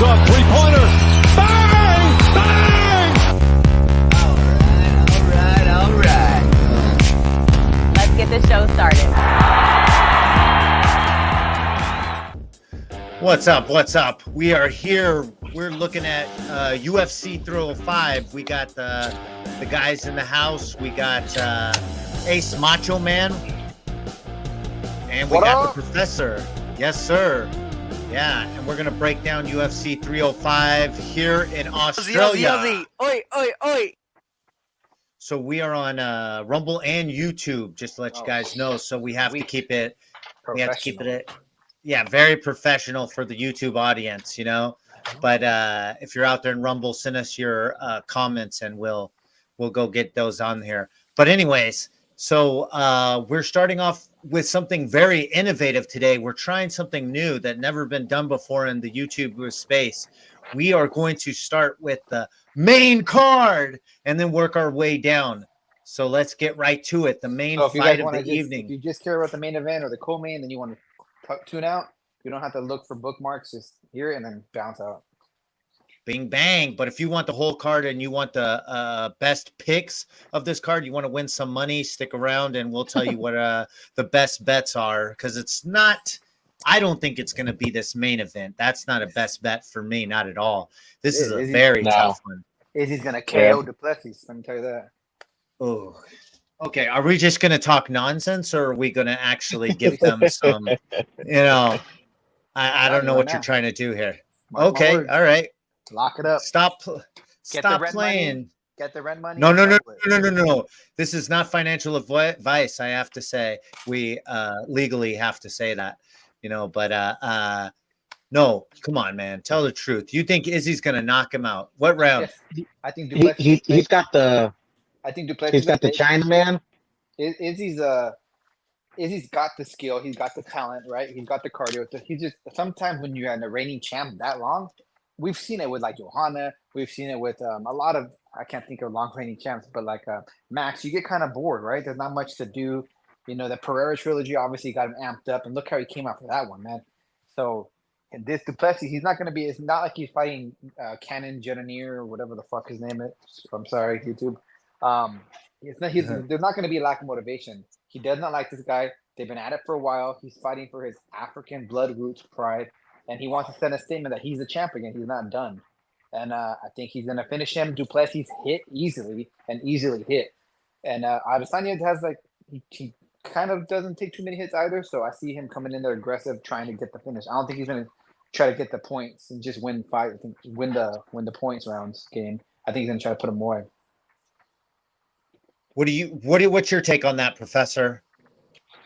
off three-pointer. Bang! Bang! All right. Let's get the show started. What's up? What's up? We are here. We're looking at UFC 305. We got the guys in the house. We got Ace Macho Man. And we got the Professor. Yes, sir. Yeah, and we're going to break down UFC 305 here in Australia. Aussie. Oi, oi, oi. So we are on Rumble and YouTube, just to let you guys know. So we have to keep it. We have to keep it. Yeah, very professional for the YouTube audience, you know. But if you're out there in Rumble, send us your comments, and we'll go get those on here. But anyways, so we're starting off with something very innovative today. We're trying something new that never been done before in the YouTube space. We are going to start with the main card and then work our way down. So let's get right to it. The main fight of the evening. If you just care about the main event or the co-main, then you want to tune out. You don't have to look for bookmarks. Just hear it and then bounce out. Bing bang. But if you want the whole card and you want the best picks of this card, you want to win some money, stick around and we'll tell you what the best bets are. Because it's not, I don't think it's going to be this main event. That's not a best bet for me, not at all. This is a very tough one. Izzy's going to KO Duplessis, let me tell you that. Oh, okay. Are we just going to talk nonsense or are we going to actually give them some, I don't know what you're trying to do here. Okay. All right. Lock it up. Stop playing. Get the rent money. No. This is not financial advice. I have to say, we legally have to say that, but no, come on, man. Tell the truth. You think Izzy's going to knock him out? What round? Yes. I think Duplessis. He's got the. I think Duplessis. He's got the Chinaman. Izzy's got the skill. He's got the talent, right? He's got the cardio. He's just sometimes when you're in the reigning champ that long, we've seen it with like Johanna. We've seen it with a lot of, I can't think of long reigning champs, but like Max, you get kind of bored, right? There's not much to do. The Pereira trilogy obviously got him amped up, and look how he came out for that one, man. So, and this Duplessis, he's not going to be. It's not like he's fighting Cannon Genenier or whatever the fuck his name is. I'm sorry, YouTube. It's not. There's not going to be a lack of motivation. He does not like this guy. They've been at it for a while. He's fighting for his African blood roots pride. And he wants to send a statement that he's the champ again. He's not done. And I think he's going to finish him. Duplessis hit easily. And Adesanya has he kind of doesn't take too many hits either. So I see him coming in there aggressive, trying to get the finish. I don't think he's going to try to get the points and just win the points rounds game. I think he's going to try to put him away. What's your take on that, Professor?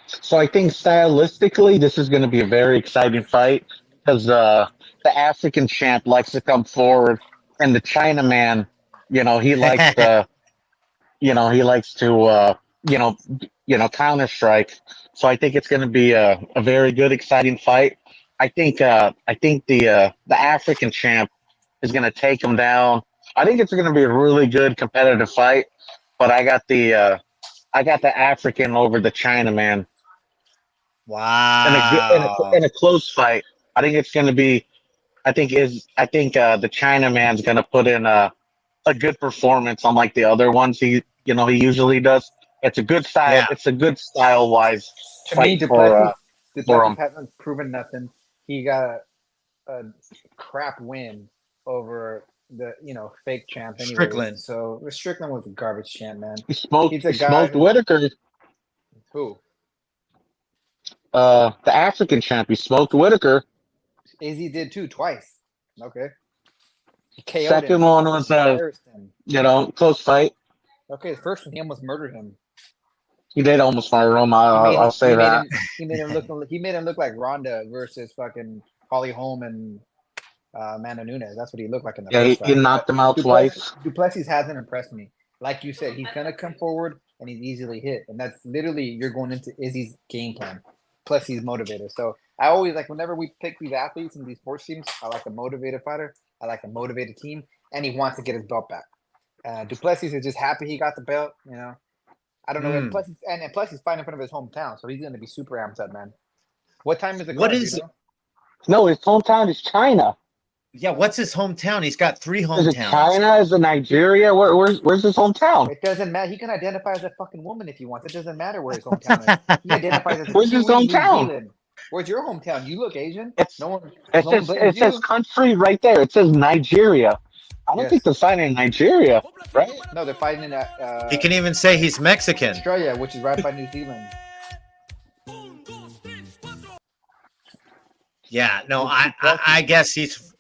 So I think stylistically, this is going to be a very exciting fight because the African champ likes to come forward, and the Chinaman, he likes to, counter strike. So I think it's going to be a very good, exciting fight. I think the African champ is going to take him down. I think it's going to be a really good competitive fight, but I got the African over the Chinaman. Wow! In a close fight, I think it's going to be. I think the Chinaman's going to put in a good performance, unlike the other ones he usually does. It's a good style. Yeah. It's a good style wise. To me, Duplessis hasn't proven nothing. He got a crap win over the fake champ. Anyways. Strickland. So Strickland was a garbage champ, man. He smoked Whitaker. Who? The African champ. He smoked Whitaker. Izzy did too, twice. Okay. He Second one was close fight. Okay, the first one he almost murdered him. He did almost murder him. I'll say that. He made him look like Ronda versus fucking Holly Holm and Amanda Nunes. That's what he looked like in the first fight. He knocked him out twice. Duplessis hasn't impressed me. Like you said, he's gonna come forward and he's easily hit, and that's literally you're going into Izzy's game plan. Plus, he's motivated. So I always whenever we pick these athletes in these sports teams, I like a motivated fighter. I like a motivated team, and he wants to get his belt back. Duplessis is just happy he got the belt. I don't know. And plus, he's fighting in front of his hometown, so he's going to be super amped up, man. What time is it? No, his hometown is China. Yeah, what's his hometown? He's got 3 Is it hometowns. China? Is it Nigeria? Where's his hometown? It doesn't matter. He can identify as a fucking woman if he wants. It doesn't matter where his hometown is. He identifies as a Where's his Kiwi, New hometown? Zealand. Where's your hometown? You look Asian. It's No one. it No one says blames it says you. country right there. It says Nigeria. I don't Yes. think they're fighting in Nigeria, right? No, they're fighting in He can even say he's Mexican. Australia, which is right by New Zealand. Yeah, no, I guess he's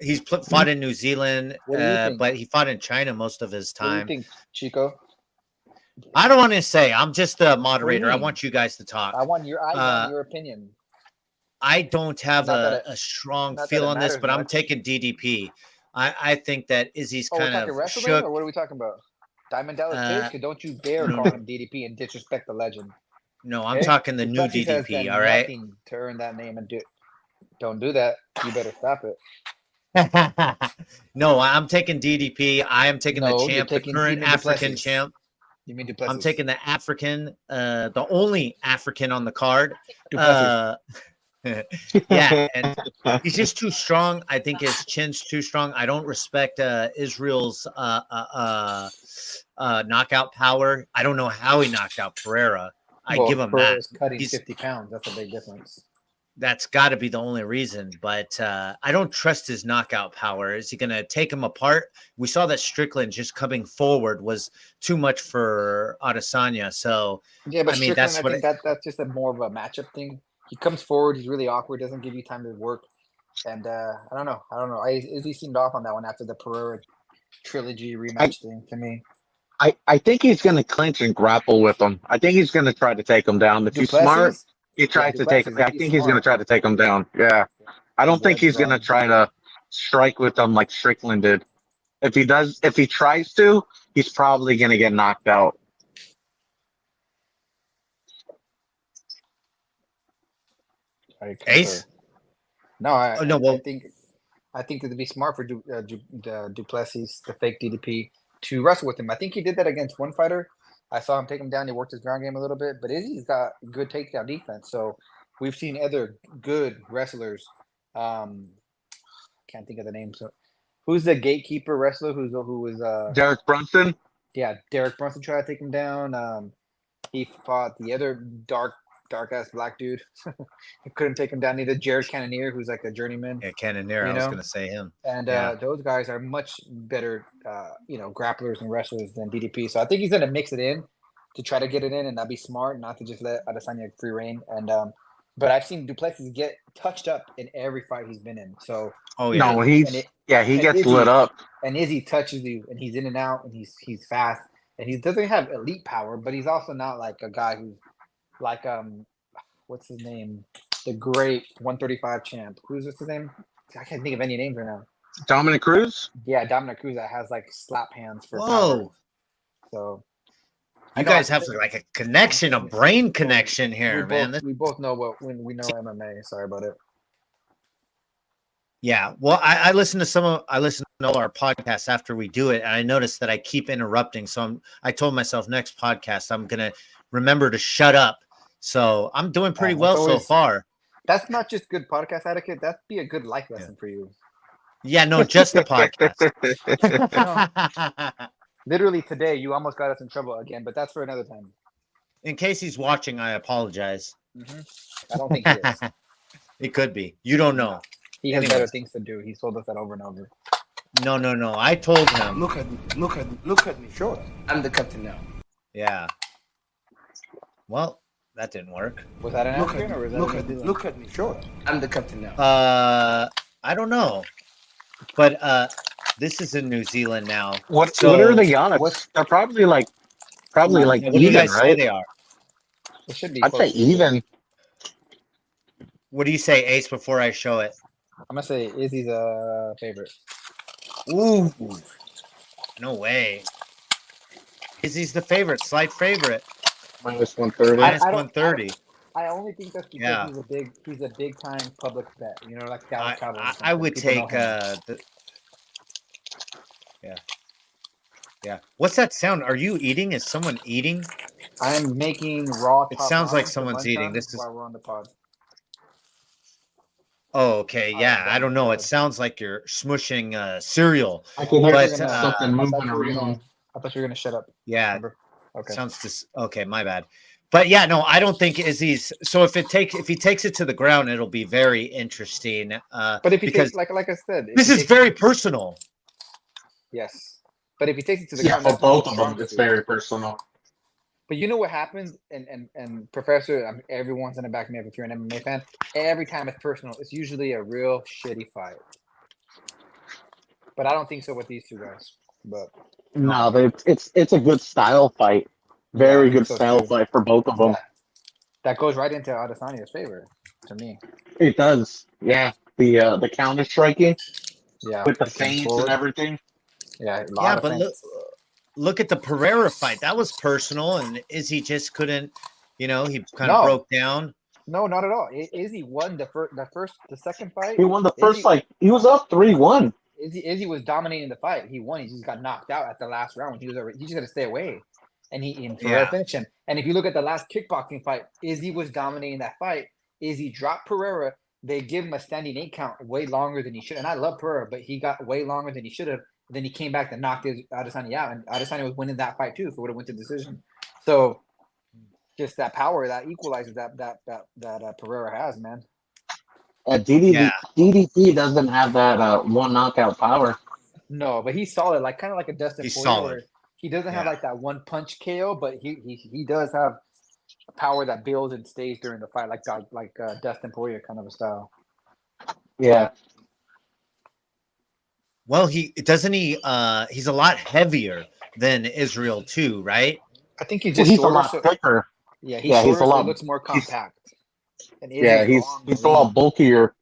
fought in New Zealand, What do you think? but he fought in China most of his What do you time. think, Chico? I don't want to say. I'm just the moderator. I mean? want you guys to talk. I want your opinion. I don't have Not that a strong not that feel it on this, matters but I'm much. taking DDP. I think that Izzy's Oh, we're kind talking of wrestling, shook. or what are we talking about? Diamond Dallas Page? 'Cause don't you dare no. call him DDP and disrespect the legend. No, I'm Okay? talking the new Duplessis has DDP. done All right. nothing to earn that name, and don't do that. You better stop it. No, I'm taking DDP. I am taking No, the you're champ, the taking current Demon African Duplessis. champ. You mean Duplessis? I'm taking the African, the only African on the card. Duplessis. Yeah, and he's just too strong. I think his chin's too strong. I don't respect Israel's knockout power. I don't know how he knocked out Pereira. I give him that. Pereira's cutting He's- 50 pounds. That's a big difference. That's got to be the only reason. But I don't trust his knockout power. Is he going to take him apart? We saw that Strickland just coming forward was too much for Adesanya. So Yeah, but I mean, Strickland, that's I what think that's just a more of a matchup thing. He comes forward, he's really awkward, doesn't give you time to work, and I don't know. Izzy seemed off on that one after the Pereira trilogy rematch thing to me. I think he's gonna clinch and grapple with him. I think he's gonna try to take him down. If he's smart, Duplessis? he tries to Duplessis, take. if I he's think he's gonna smart. try to take him down. Yeah, I don't think he's gonna try to strike with him like Strickland did. If he tries to, he's probably gonna get knocked out. I concur. Ace? No, I, Oh, no, well- I think that it'd be smart for Duplessis, the fake DDP, to wrestle with him. I think he did that against one fighter. I saw him take him down. He worked his ground game a little bit, but Izzy's got good takedown defense. So we've seen other good wrestlers. Can't think of the name. So who's the gatekeeper wrestler? Who was Derek Brunson. yeah, Derek Brunson tried to take him down. He fought the other dark ass black dude. He couldn't take him down either. Jared Cannonier, who's like a journeyman. yeah, Cannonier. You I was know? going to say him. And Yeah. those guys are much better, grapplers and wrestlers than DDP. So I think he's going to mix it in to try to get it in, and that'd be smart, not to just let Adesanya free reign. And but I've seen Duplessis get touched up in every fight he's been in. So Oh yeah. No, he he and gets Izzy- lit up. and Izzy touches you, and he's in and out, and he's fast, and he doesn't have elite power, but he's also not like a guy who's like what's his name, the great 135 champ. Who's his name? I can't think of any names right now. Dominic Cruz. Yeah, Dominic Cruz that has like slap hands for power. Whoa. So You guys have like a connection, a brain connection here, man. We both know when we know MMA. Sorry about it. Yeah. Well, I listen to all our podcasts after we do it, and I noticed that I keep interrupting. So I told myself next podcast I'm gonna remember to shut up. So I'm doing pretty That's well so always- far. That's not just good podcast etiquette. That'd be a good life lesson for you. Yeah, no, just the podcast. Literally today, you almost got us in trouble again, but that's for another time. In case he's watching, I apologize. I don't think he is. It could be. You don't know. He has Anyways. better things to do. He's told us that over and over. No. I told him. Look at me. Sure. I'm the captain now. Yeah. Well, that didn't work. Was that an Look African at or was me. that Look at me. Sure. I'm the captain now. I don't know. But this is in New Zealand now. What So- are the Giannis? what's- They're probably like What do you even, guys say right? they are? It should be. I'd say close. even. What do you say, Ace, before I show it? I'm gonna say Izzy's a favorite. Ooh. No way. Izzy's the favorite, slight favorite. Minus 130. Minus I don't- 130. I only think that's because Yeah. he's a big time public bet. You know, like Dallas Cowboys. or I something. would People know take him. Yeah. What's that sound? Are you eating? Is someone eating? I'm making raw. It top sounds like ramen for someone's eating. lunchtime This is- while we're on the pod. Oh, okay. Yeah, I don't know. It sounds like you're smushing cereal. I can hear But, something moving around. I thought you were gonna shut up. Yeah, Remember? Okay. sounds okay. My bad. But yeah, no, I don't think Izzy's. So if he takes it to the ground, it'll be very interesting. But if he because takes, like I said, this is very personal. yes. But if he takes it to the Yeah, ground, for that's not both of strong them, it's suit. very personal. But you know what happens, and Professor, everyone's gonna back me up if you're an MMA fan. Every time it's personal, it's usually a real shitty fight. But I don't think so with these two guys. But No, it's a good style fight. Yeah, I Very think good so, style too. fight for both of them. that goes right into Adesanya's favor to me. It does. Yeah, the counter striking Yeah, with the he came feints and forward. everything. Yeah, a lot Yeah, of but feints. look at the Pereira fight. That was personal, and Izzy just couldn't. He kind of No. broke down. No, not at all. Izzy won the second fight. He won the first Izzy, he was up 3-1. Izzy was dominating the fight. He won. He just got knocked out at the last round. He just had to stay away, and Pereira Yeah. finished him. And if you look at the last kickboxing fight, Izzy was dominating that fight. Izzy dropped Pereira. They give him a standing 8 count way longer than he should. And I love Pereira, but he got way longer than he should have. Then he came back and knocked Adesanya out, and Adesanya was winning that fight too, so it would have went to decision. So just that power, that equalizes that Pereira has, man. DDP doesn't have that one knockout power. No, but he's solid, like kind of like a Dustin He's Poirier. solid. Where he doesn't have Yeah. like that one punch KO, but he does have power that builds and stays during the fight, like Dustin Poirier kind of a style. Yeah. Well, he's a lot heavier than Israel too, right? I think he's Well, just he's a shorter. lot thicker. Yeah, Yeah, he's he's a shorter, so lot- he looks more compact. And Yeah, Izzy's he's long and he's a lot bulkier.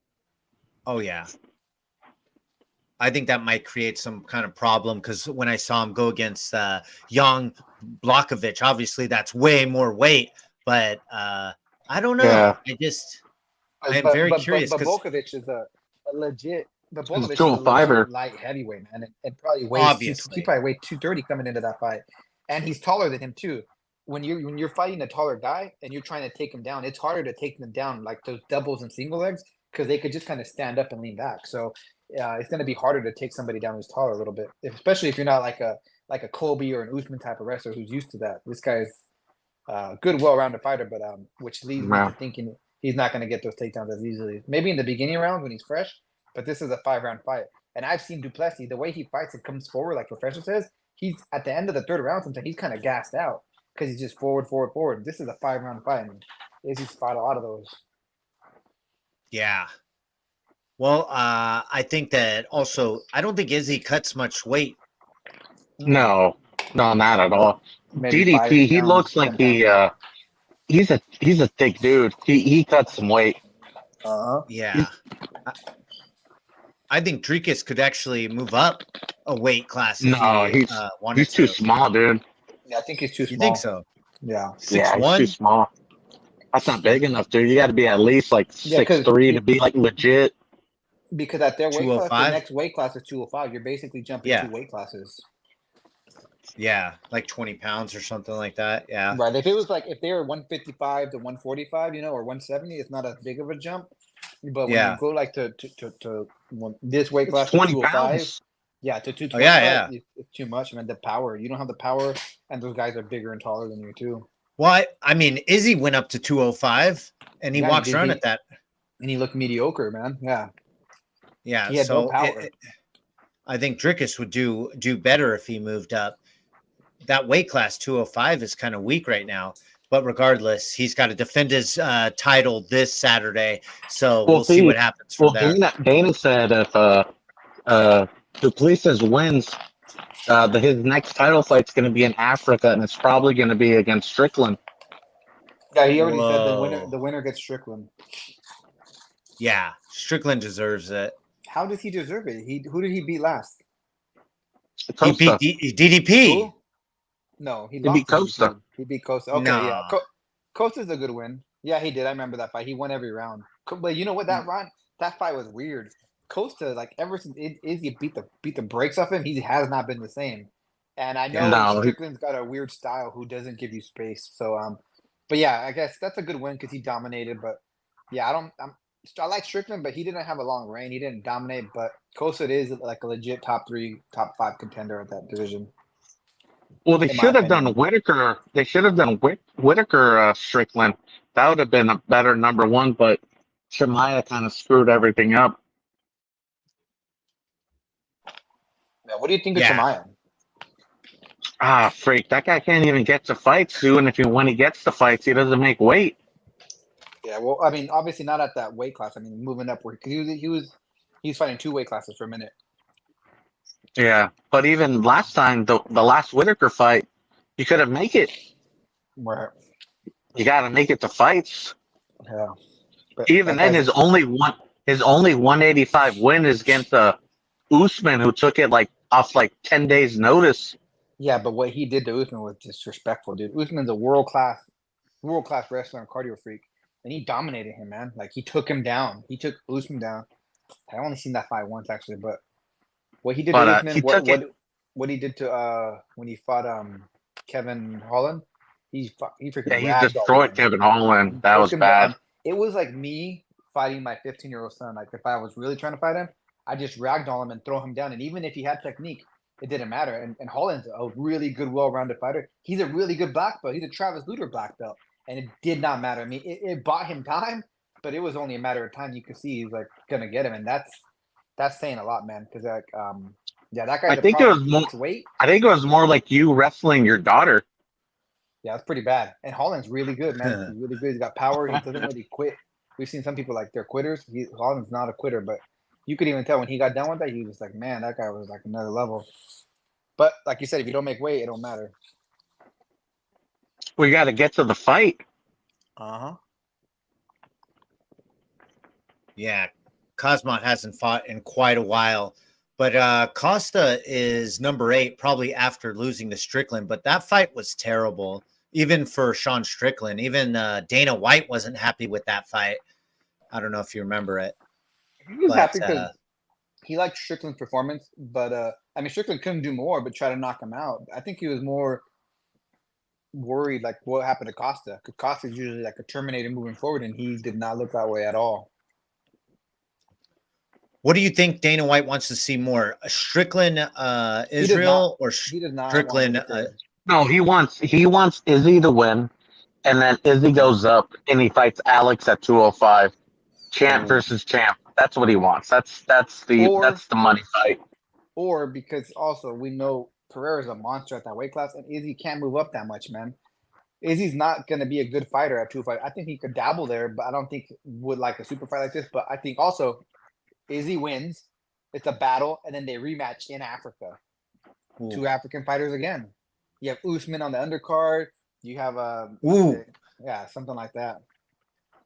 Oh yeah. I think that might create some kind of problem because when I saw him go against Young Blokovic, obviously that's way more weight, but I don't know. Yeah. I am very curious But 'cause- Volkovich is a legit. But Volkovich is a 205er. legit light heavyweight, man, and probably weighs Obviously. he probably weighed 230 coming into that fight, and he's taller than him too. When you're fighting a taller guy and you're trying to take him down, it's harder to take them down like those doubles and single legs because they could just kind of stand up and lean back. So it's going to be harder to take somebody down who's taller a little bit, especially if you're not like a Colby or an Usman type of wrestler who's used to that. This guy's good, well-rounded fighter, but which leads me to thinking he's not going to get those takedowns as easily. Maybe in the beginning rounds when he's fresh, but this is a 5-round fight. And I've seen Duplessis, the way he fights and comes forward, like Professor says, he's at the end of the third round, sometimes he's kind of gassed out because he's just forward. This is a 5-round fight, and Izzy's fought a lot of those. Yeah. Well, I think that also I don't think Izzy cuts much weight. No, not at all. Maybe DDP, 5 he pounds, looks like 10 pounds. he's a thick dude. He cuts some weight. Yeah. I think Dricus could actually move up a weight class. If No, he, he's wanted he's too to. small, dude. Yeah, I think he's too small. You think so? Yeah. Yeah, 6'1"? he's too small. That's not big enough, dude. You got to be at least like Yeah, 'cause 6'3" to be like legit. Because at their weight class, 205? the next weight class is 205. You're basically jumping Yeah. 2 weight classes. Yeah, like 20 pounds or something like that. Yeah. Right. If it was like if they were 155 to 145, or 170, it's not as big of a jump. But when Yeah. you go like to this weight class It's to 20 205, pounds. yeah, to 225, yeah. it's too much, man. The power, you don't have the power, and those guys are bigger and taller than you too. Well, I mean, Izzy went up to 205 and he Yeah, he walks did. around at that. And he looked mediocre, man. Yeah. Yeah. He had no So power. I think Dricus would do better if he moved up. That weight class 205 is kind of weak right now. But regardless, he's got to defend his title this Saturday. So we'll see what happens from there. Dana said if Duplessis wins, his next title fight's going to be in Africa, and it's probably going to be against Strickland. Yeah, he already said Whoa. the winner gets Strickland. Yeah, Strickland deserves it. How does he deserve it? Who did he beat last? He beat Costa. DDP. Who? No, he beat lost to Costa. DDP. He beat Costa. Okay, No. yeah. Costa's a good win. Yeah, he did. I remember that fight. He won every round. But you know what? That fight was weird. Costa, like ever since Izzy beat the brakes off him, he has not been the same. And I know No, Strickland's got a weird style who doesn't give you space. So but yeah, I guess that's a good win because he dominated. But yeah, I like Strickland, but he didn't have a long reign. He didn't dominate, but Kosa is like a legit top 3, top 5 contender at that division. Well, they In my should have done opinion. Whitaker. They should have done Whitaker Strickland. That would have been a better number 1, but Shemaya kind of screwed everything up. Yeah, what do you think of Yeah. Shemaya? Ah, freak! That guy can't even get to fights, too. And when he gets to fights, he doesn't make weight. Yeah, well, I mean, obviously not at that weight class. I mean, moving upward because he was fighting 2 weight classes for a minute. Yeah, but even last time, the last Whitaker fight, you couldn't make it. Right. You got to make it to fights. Yeah. But Even that then, guy's- his only 185 win is against Usman, who took it off 10 days notice. Yeah, but what he did to Usman was disrespectful, dude. Usman's a world class wrestler and cardio freak, and he dominated him, man. Like he took him down. He took Usman down. I only seen that fight once actually, but what he did to Usman, what he did to when he fought Kevin Holland, he freaking Yeah, he ragdolled destroyed him. Kevin Holland. That Took was him bad. down. It was like me fighting my 15-year-old son. Like if I was really trying to fight him, I just ragdoll him and throw him down. And even if he had technique, it didn't matter. And Holland's a really good, well-rounded fighter. He's a really good black belt. He's a Travis Lutter black belt. And it did not matter. I mean, it bought him time, but it was only a matter of time. You could see he's like gonna get him, and that's saying a lot, man. Because that guy's I think it was more. weight. I think it was more like you wrestling your daughter. Yeah, it's pretty bad. And Holland's really good, man. He's really good. He's got power. He doesn't really quit. We've seen some people like they're quitters. Holland's not a quitter, but you could even tell when he got done with that, he was like, man, that guy was like another level. But like you said, if you don't make weight, it don't matter. We got to get to the fight. Uh-huh. Yeah, Kazmat hasn't fought in quite a while, but Costa is number 8, probably after losing to Strickland. But that fight was terrible, even for Sean Strickland. Even Dana White wasn't happy with that fight. I don't know if you remember it. He was But, happy because he liked Strickland's performance, but I mean, Strickland couldn't do more but try to knock him out. I think he was more worried like what happened to Costa, because Costa's usually like a Terminator moving forward, and he did not look that way at all. What do you think Dana White wants to see more? Strickland Israel or He does not Strickland? want to No, he wants Izzy to win, and then Izzy goes up and he fights Alex at 205, champ versus champ. That's what he wants. That's the money fight. or because also we know Pereira's a monster at that weight class, and Izzy can't move up that much, man. Izzy's not going to be a good fighter at 205. I think he could dabble there, but I don't think would like a super fight like this. But I think also Izzy wins. It's a battle, and then they rematch in Africa. Ooh. 2 African fighters again. You have Usman on the undercard. You have something like that.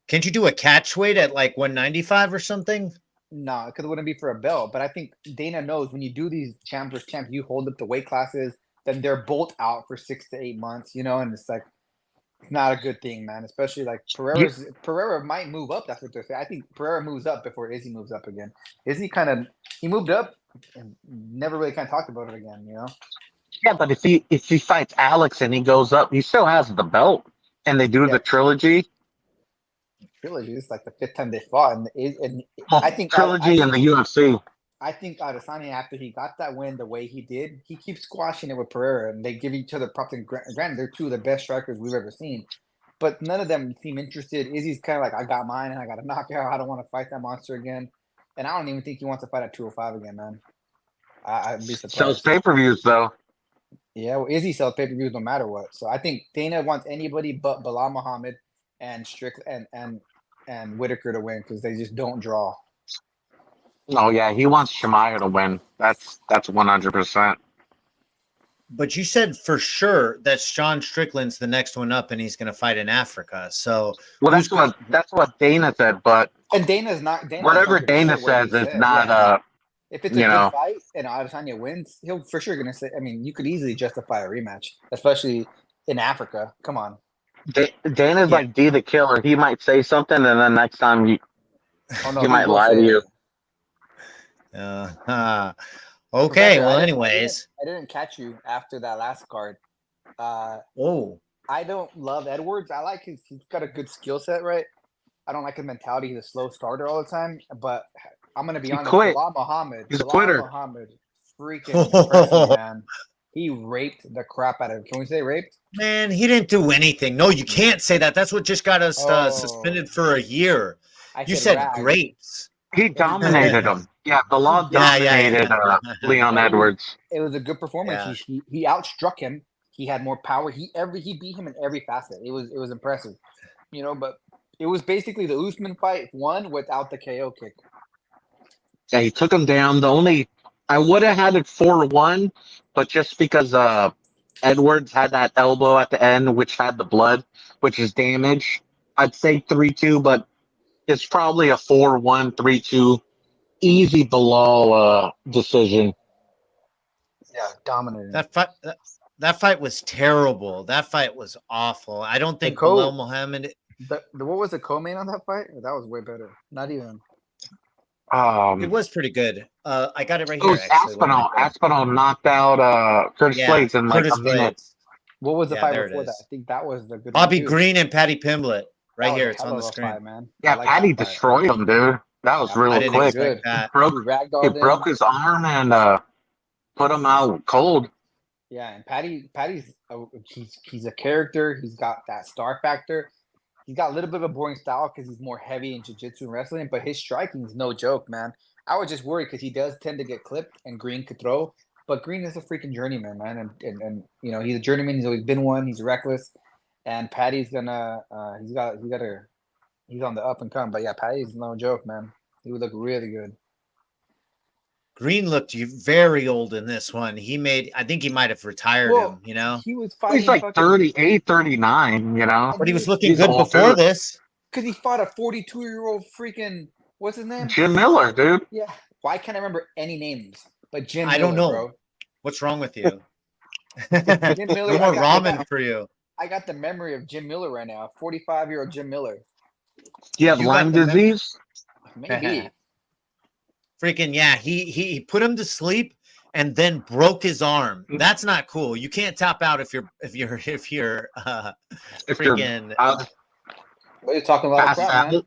Can't you do a catch weight at like 195 or something? No, because it wouldn't be for a belt. But I think Dana knows when you do these champ versus champ, you hold up the weight classes, then they're both out for 6 to 8 months, and it's like it's not a good thing, man. Especially like Pereira might move up. That's what they're saying. I think Pereira moves up before Izzy moves up again. Izzy he moved up and never really kind of talked about it again, Yeah, but if he fights Alex and he goes up, he still has the belt, and they do the trilogy. Trilogy. It's like the 5th time they fought, and I think trilogy and the UFC. I think Adesanya, after he got that win the way he did, he keeps squashing it with Pereira, and they give each other props. And granted, they're 2 of the best strikers we've ever seen, but none of them seem interested. Izzy's kind of like, I got mine, and I got a knockout. I don't want to fight that monster again, and I don't even think he wants to fight at 205 again, man. I'd be surprised. Sells pay-per-views though. Yeah, well, Izzy sells pay-per-views no matter what. So I think Dana wants anybody but Bilal Muhammad and Strickland and Whitaker to win because they just don't draw. No, yeah, he wants Shemaya to win. That's 100%. But you said for sure that Sean Strickland's the next one up, and he's going to fight in Africa. So, well, that's what Dana said. But and Dana's not. Whatever Dana says is not. Yeah. If it's a good fight and Adesanya wins, he'll for sure going to say. I mean, you could easily justify a rematch, especially in Africa. Come on. Dana's like D the Killer. He might say something, and then next time he might lie to you. Okay. Well, anyways, I didn't catch you after that last card. I don't love Edwards. I like he's got a good skill set, right? I don't like his mentality. He's a slow starter all the time. But I'm gonna be He honest. quit. Bilal Muhammad. He's a Bilal quitter. Muhammad, freaking impressive, man. He raped the crap out of him. Can we say raped? Man, he didn't do anything. No, you can't say that. That's what just got us Oh. suspended for a year. I You said rag. grapes. He dominated him. Yeah, Bilal Yeah, dominated Leon Edwards. It was a good performance. Yeah. He outstruck him. He had more power. He beat him in every facet. It was impressive, But it was basically the Usman fight won without the KO kick. Yeah, he took him down. I would have had it 4-1, but just because Edwards had that elbow at the end, which had the blood, which is damage, I'd say 3-2, but it's probably a 4-1, 3-2, easy Bilal decision. Yeah, dominating. That fight was terrible. That fight was awful. I don't think co- Bilal Muhammad. What was the co-main on that fight? That was way better. Not even. It was pretty good. I got it right It here. was Actually. Aspinall. Aspinall knocked out Curtis Blades in like Curtis a minute. Blades. What was the Yeah, fight there it before that? is. I think that was the good Bobby one too. Green and Patty Pimblett. Right That was here, a it's hell on of the a screen. fight, man. Yeah, I like Patty that fight. destroyed him, dude. That was Yeah, real I didn't quick. expect that. Broke, He ragdolled he him. broke his arm and put him out cold. Yeah, and Patty's he's a character. He's got that star factor. He's got a little bit of a boring style because he's more heavy in jiu-jitsu and wrestling, but his striking is no joke, man. I was just worried because he does tend to get clipped and Green could throw, but Green is a freaking journeyman, man, and he's a journeyman. He's always been one. He's reckless, and Patty's gonna he's on the up and come. But yeah, Patty's no joke, man. He would look really good. Green looked very old in this one. I think he might have retired him, He was fighting. He's like 38, 39, But he was looking He's good old, before dude. this. because he fought a 42-year-old freaking what's his name? Jim Miller, dude. Yeah. Why can't I remember any names? But Jim. I don't Miller, know. Bro. What's wrong with you? Jim Miller. No more I ramen for you. got the memory of Jim Miller right now. 45-year-old Jim Miller. You have You Lyme got the disease? Maybe. Freaking yeah, he put him to sleep and then broke his arm. That's not cool. You can't tap out if you're If you're freaking What are you talking about? passed Crap, man? out.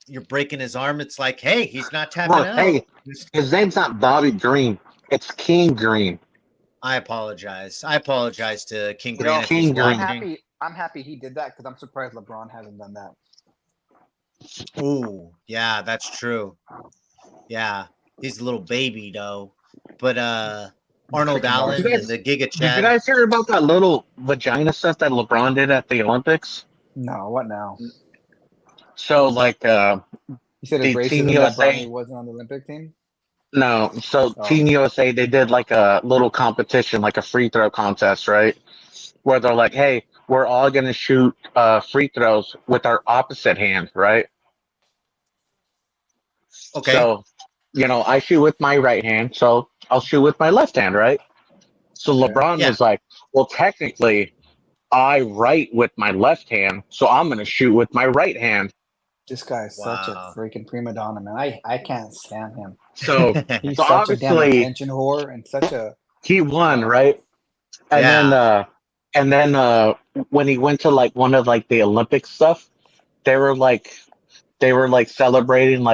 you're breaking his arm. It's like, hey, he's not tapping Look, out. hey, his name's not Bobby Green. It's King Green. I apologize. I apologize to King You know, Green if he's King Green. watching. I'm happy he did that because I'm surprised LeBron hasn't done that. Ooh, yeah, that's true. Yeah, he's a little baby though. But Arnold Allen You guys- and the Giga Did you Chad. guys hear about that little vagina stuff that LeBron did at the Olympics? No, what now? So, like, He said his The racism Team that USA. brought he wasn't on the Olympic team. no. So, Oh. Team USA, they did like a little competition, like a free throw contest, right? Where they're like, hey, we're all going to shoot free throws with our opposite hand, right? Okay. So, I shoot with my right hand, so I'll shoot with my left hand, right? So LeBron Yeah. was like, well, technically, I write with my left hand, so I'm going to shoot with my right hand. This guy's such a Wow. freaking prima donna, man. I can't stand him. So He's So such a damn obviously- attention whore and such a he won, right? And then when he went to like one of like the Olympic stuff, they were like celebrating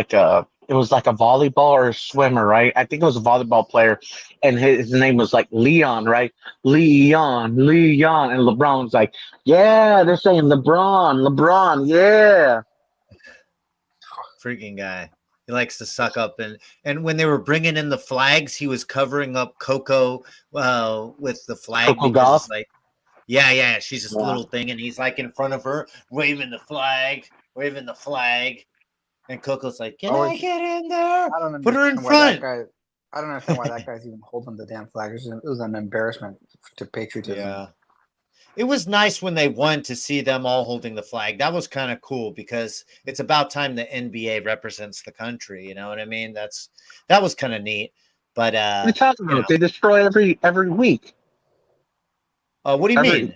it was like a volleyball or a swimmer, right? I think it was a volleyball player, and his name was like Leon, right? Leon, and LeBron's like, yeah, they're saying LeBron, yeah. Freaking guy. He likes to suck up and when they were bringing in the flags, he was covering up Coco with the flag. Coco because Gauff? it's like, yeah, she's this Yeah. little thing, and he's like in front of her, waving the flag, and Coco's like, "Can Oh, I get in there?" I don't Put her in understand why that front. I don't understand why that guy's even holding the damn flag. It was an embarrassment to patriotism. Yeah. It was nice when they won to see them all holding the flag. That was kind of cool because it's about time the NBA represents the country. You know what I mean? That was kind of neat. But What are you talking about? know. They destroy every week. what do you Every- mean?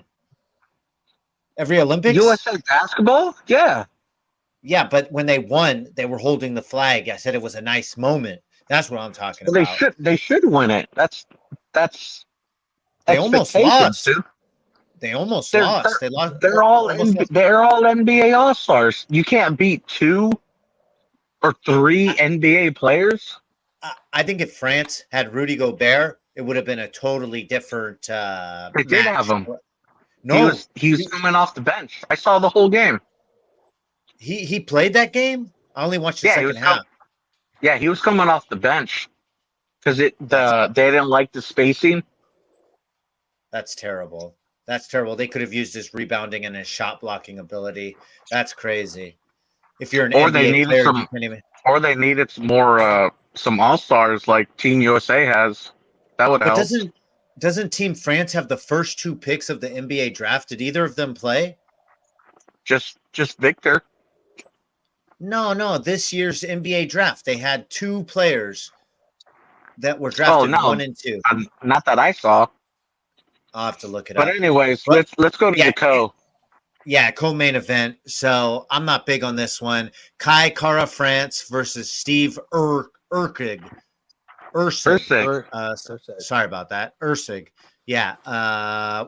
Every Olympics? USA basketball? Yeah. Yeah, but when they won, they were holding the flag. I said it was a nice moment. That's what I'm talking Well, about. they should win it. That's They almost expectations, lost. dude. They almost They're- lost. They lost. They're all almost lost. they're all NBA All Stars. You can't beat 2 or 3 NBA players. I think if France had Rudy Gobert, it would have been a totally different They did match. have him. No, he was coming off the bench. I saw the whole game. he played that game. I only watched the Yeah, he second was half. Yeah, he was coming off the bench because they didn't like the spacing. That's terrible. That's terrible. They could have used his rebounding and his shot blocking ability. That's crazy. If you're an Or NBA they needed player, some- you can't even. Or they needed some All Stars like Team USA has. That would But help. doesn't Team France have the first 2 picks of the NBA draft? Did either of them play? Just Victor. No. This year's NBA draft, they had 2 players that were drafted no. 1 and 2. Not that I saw. I'll have to look it But up. anyways, Well, let's go to yeah, the co. Yeah, co-main event. So I'm not big on this one. Kai Kara France versus Steve Ursig. Ursig. Sorry about that. Ursig. Yeah.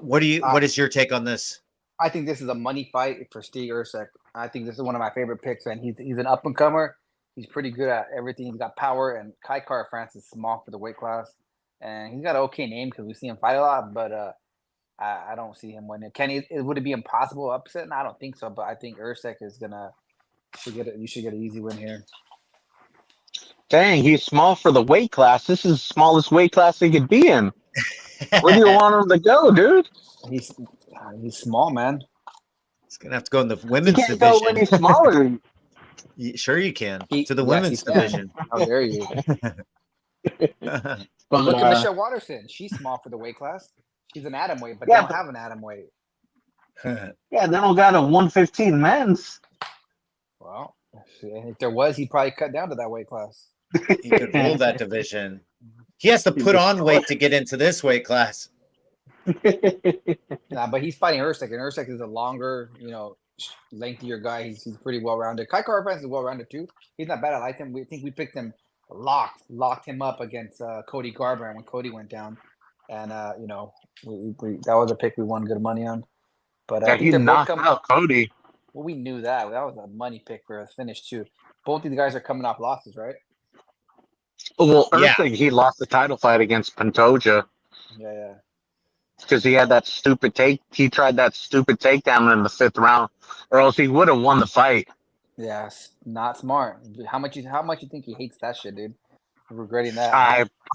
What is your take on this? I think this is a money fight for Steve Ursek. I think this is one of my favorite picks, and he's an up and comer. He's pretty good at everything. He's got power, and Kai Kara France is small for the weight class, and he's got an okay name because we see him fight a lot. But I don't see him winning. Would it be impossible upset? No, I don't think so. But I think Ursek is you should get an easy win here. Dang, he's small for the weight class. This is the smallest weight class he could be in. Where do you want him to go, dude? He's small, man. He's gonna have to go in the He women's can't go division. any smaller. Sure, you can to the Yes, women's he can. division. How dare you? But, Look at Michelle Watterson. She's small for the weight class. She's an atom weight, but Yeah, they don't but- have an atom weight. yeah, they don't got a 115 men's. Well, if there was, he'd probably cut down to that weight class. He could rule that division. He has to put on weight to get into this weight class. Nah, but he's fighting Ursek, and Ursek is a longer, lengthier guy. He's pretty well rounded. Kai Kara France is well rounded too. He's not bad. I like him. We think we picked him locked him up against Cody Garbrandt when Cody went down, and we that was a pick we won good money on. But Yeah, I think he they're both knocked coming. out Cody. Well, we knew that. That was a money pick for a finish too. Both these guys are coming off losses, right? Well, Yeah. Ursig, he lost the title fight against Pantoja Yeah. because he had that stupid take. He tried that stupid takedown in the 5th round, or else he would have won the fight. Yeah, not smart. How much you think he hates that shit, dude? Regretting that.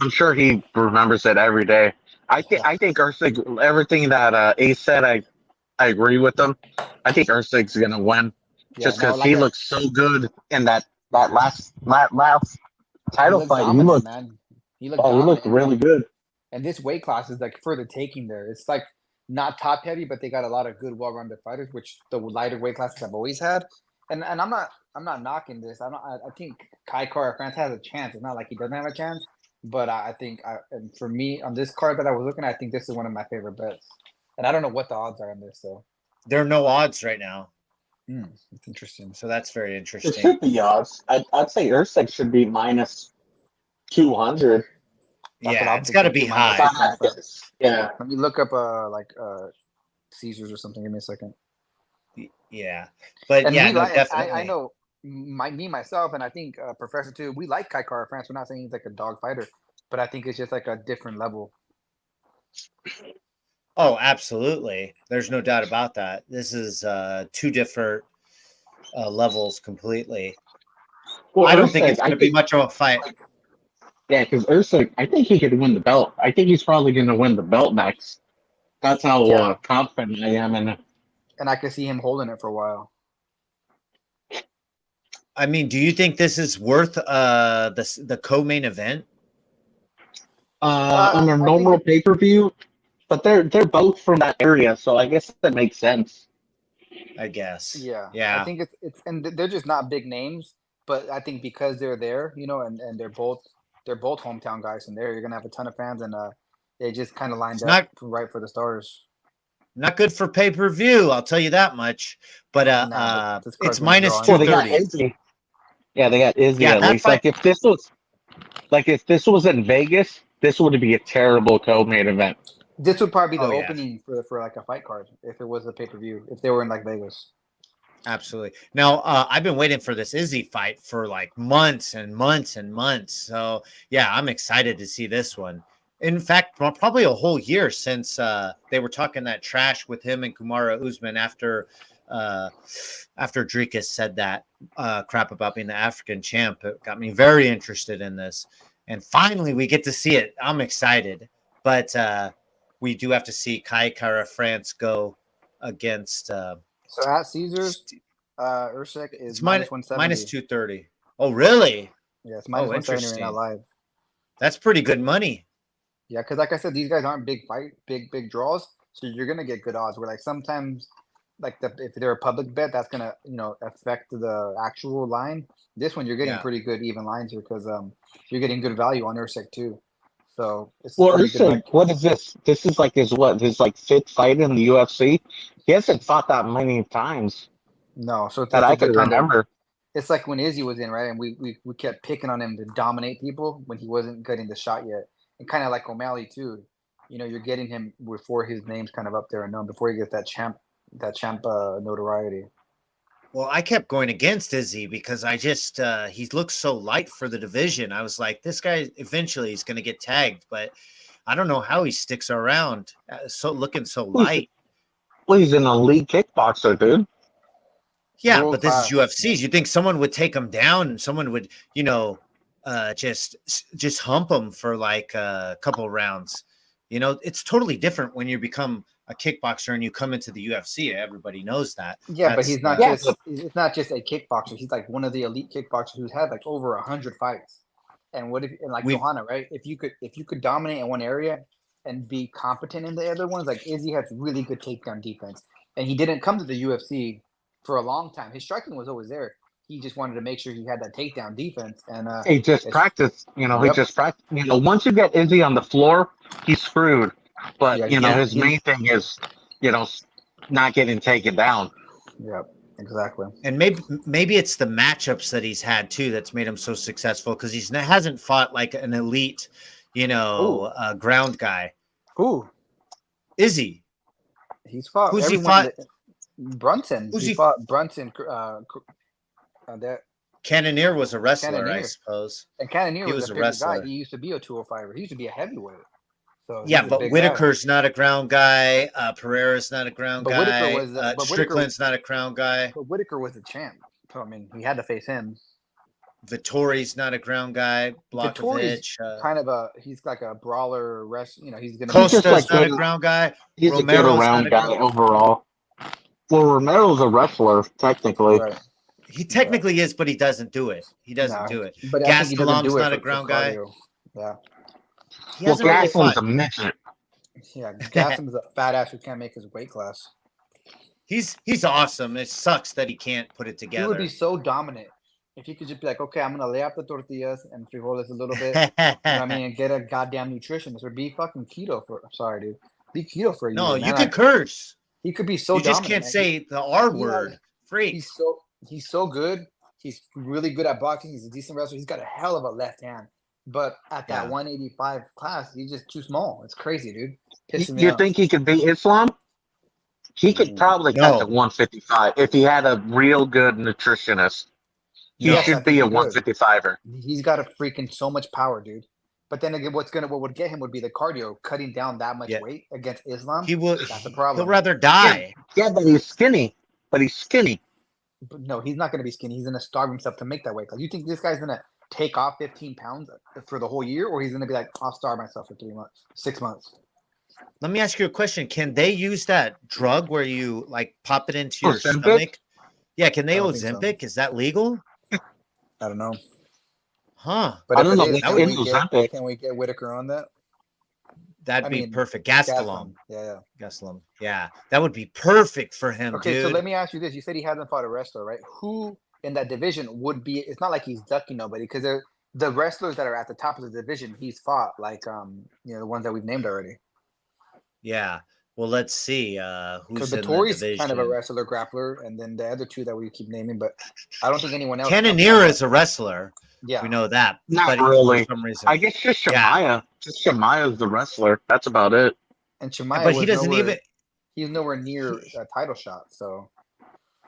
I'm sure he remembers it every day. I think Ursig, everything that Ace said, I agree with him. I think Ursig's gonna win just because he looks so good in that last title fight. He looked man. He he dominant. looked really good. And this weight class is like for the taking there. It's like not top heavy, but they got a lot of good, well-rounded fighters, which the lighter weight classes have always had. And I'm not knocking this. I think Kai Kara France has a chance. It's not like he doesn't have a chance, but I think and for me on this card that I was looking at, I think this is one of my favorite bets. And I don't know what the odds are on this, so There are no odds right now, it's interesting. so that's very It interesting. should be odds. I'd say Ursig should be minus 200. That's what Yeah, I'm it's got to be thinking, high. Yeah. Let me look up Caesars or something. Give me a second. Yeah, but And yeah, we no, like, definitely. I know me myself, and I think Professor too. We like Kai Kara France. We're not saying he's like a dog fighter, but I think it's just like a different level. Oh, absolutely. There's no doubt about that. This is 2 different levels completely. Well, I don't think Ursig, it's going to be much of a fight. Yeah, because Ursig, I think he could win the belt. I think he's probably going to win the belt next. That's how Yeah. confident I am in it. And I can see him holding it for a while. I mean, do you think this is worth the co-main event? On a I normal think pay-per-view, but they're both from that area, so I guess that makes sense. I guess. Yeah, Yeah. I think it's and they're just not big names, but I think because they're there, and they're both hometown guys, and there you're gonna have a ton of fans, and they just kind of lined It's up not- right for the stars. Not good for pay-per-view, I'll tell you that much. But No, this card's it's gonna minus draw. Well, they got 230. Izzy. Yeah, they got Izzy Yeah, at that least. fight- Like if this was in Vegas, this would be a terrible co-main event. This would probably be the Oh, yeah. opening for like a fight card if it was a pay-per-view, if they were in like Vegas. Absolutely. Now, I've been waiting for this Izzy fight for like months and months and months. So, yeah, I'm excited to see this one. In fact, probably a whole year since they were talking that trash with him and Kumara Usman after Dricus said that crap about being the African champ. It got me very interested in this. And finally, we get to see it. I'm excited. But we do have to see Kai Kara France go against So at Caesars, Usyk is it's minus 170. minus 230. Oh, really? Yeah, it's minus 170 right interesting. now live. That's pretty good money. Yeah, because like I said, these guys aren't big draws, so you're gonna get good odds. Where like sometimes, like if they're a public bet, that's gonna affect the actual line. This one you're getting pretty good even lines here because you're getting good value on Usyk too. So it's Well, pretty good. Usyk, what is this? This is like his fifth fight in the UFC. He hasn't fought that many times No, so it's that that's a I can good time to- remember. It's like when Izzy was in, right? And we kept picking on him to dominate people when he wasn't getting the shot yet. And kind of like O'Malley too. You're getting him before his name's kind of up there and known, before he gets that champ notoriety. Well, I kept going against Izzy because I just he looks so light for the division. I was like, this guy eventually is going to get tagged, but I don't know how he sticks around. Looking so light. Well, he's an elite kickboxer, dude. Yeah, World but this is class. UFC's. You think someone would take him down and someone would, just hump him for like a couple rounds. It's totally different when you become a kickboxer and you come into the UFC. Everybody knows that. Yeah, but he's not Yeah. it's not just a kickboxer. He's like one of the elite kickboxers who's had like over 100 fights. And Johanna, right? If you could dominate in one area and be competent in the other ones, like Izzy has really good takedown defense. And he didn't come to the UFC for a long time. His striking was always there. He just wanted to make sure he had that takedown defense. And He just practiced, He just practiced. Once you get Izzy on the floor, he's screwed. But his main thing is, not getting taken down. Yep, exactly. And maybe it's the matchups that he's had too that's made him so successful because he hasn't fought like an elite, ground guy. Who? Izzy. He's fought. Who's he everyone fought? Brunson. Who's he he- fought Brunson. That Cannoneer was a wrestler, I Cannonier. suppose. and Cannonier He was was a a bigger wrestler. guy. He used to be a 205er. He used to be a heavyweight. So Yeah, he's a but big Whitaker's not a ground guy. Pereira's not a ground But guy. Whitaker was- but Whitaker- Strickland's not a ground guy. guy. But Whitaker was a champ. So I mean, he had to face him. Vittori's not a ground guy. Vittori's Blachowicz. kind of he's like a brawler. He's gonna Costa's just like not a good- ground guy. He's a Romero's good not around a guy ground- overall. Well, Romero's a wrestler, technically. Right. He technically is, but he doesn't do it. He doesn't No. do it. But I think he doesn't Gastelum's do it not a for ground guy. cardio. Yeah, He Well, hasn't really Gaslam's fought. a midget. yeah. Gaslam's a fat ass who can't make his weight class. He's awesome. It sucks that he can't put it He together. would be so dominant if he could just be like, okay, I'm gonna lay out the tortillas and frijoles a little bit. You know what I mean, and get a goddamn nutritionist or be fucking keto for. Sorry, dude. Be keto for a No, year, you man. could Like, curse. he could be so. You just dominant, can't man. say the R he word. has- Freak. He's so good. He's really good at boxing. He's a decent wrestler. He's got a hell of a left hand. But at that Yeah. 185 class, he's just too small. It's crazy, dude. Pissing me You off. think he could beat Islam? He could probably No. cut to 155 if he had a real good nutritionist. He Yes, I should think be he a could. 155er. He's got a freaking so much power, dude. But then again, what would get him would be the cardio, cutting down that much Yeah. weight against Islam. He will. That's the problem. He'll rather die. Yeah, but he's skinny. But no, he's not going to be skinny. He's going to starve himself to make that weight. Like, you think this guy's going to take off 15 pounds for the whole year, or he's going to be like, I'll starve myself for 3 months, 6 months? Let me ask you a question. Can they use that drug where you like pop it into your Ozempic? stomach? Yeah, can they I don't think so. Ozempic? Is that legal? I don't know. Huh. But I if don't it know is, what's can in we get- Ozempic. Can we get Whitaker on that? That'd I be mean, perfect. Gastelum. Yeah. Gastelum. Yeah, that would be perfect for him, Okay, dude. so let me ask you this. You said he hasn't fought a wrestler, right? Who in that division would be, it's not like he's ducking nobody, because they're the wrestlers that are at the top of the division he's fought, like the ones that we've named already. Yeah. Well, let's see. Because Who's in the Vittori's division? kind of a wrestler grappler, and then the other two that we keep naming, but I don't think anyone else. Cannonier is a wrestler. Yeah. We know that. Not but really. For some reason. I guess just Yeah. Shemaya. Just Shemaya's the wrestler. That's about it. And Chimaev but he doesn't even. He's nowhere near a title shot. So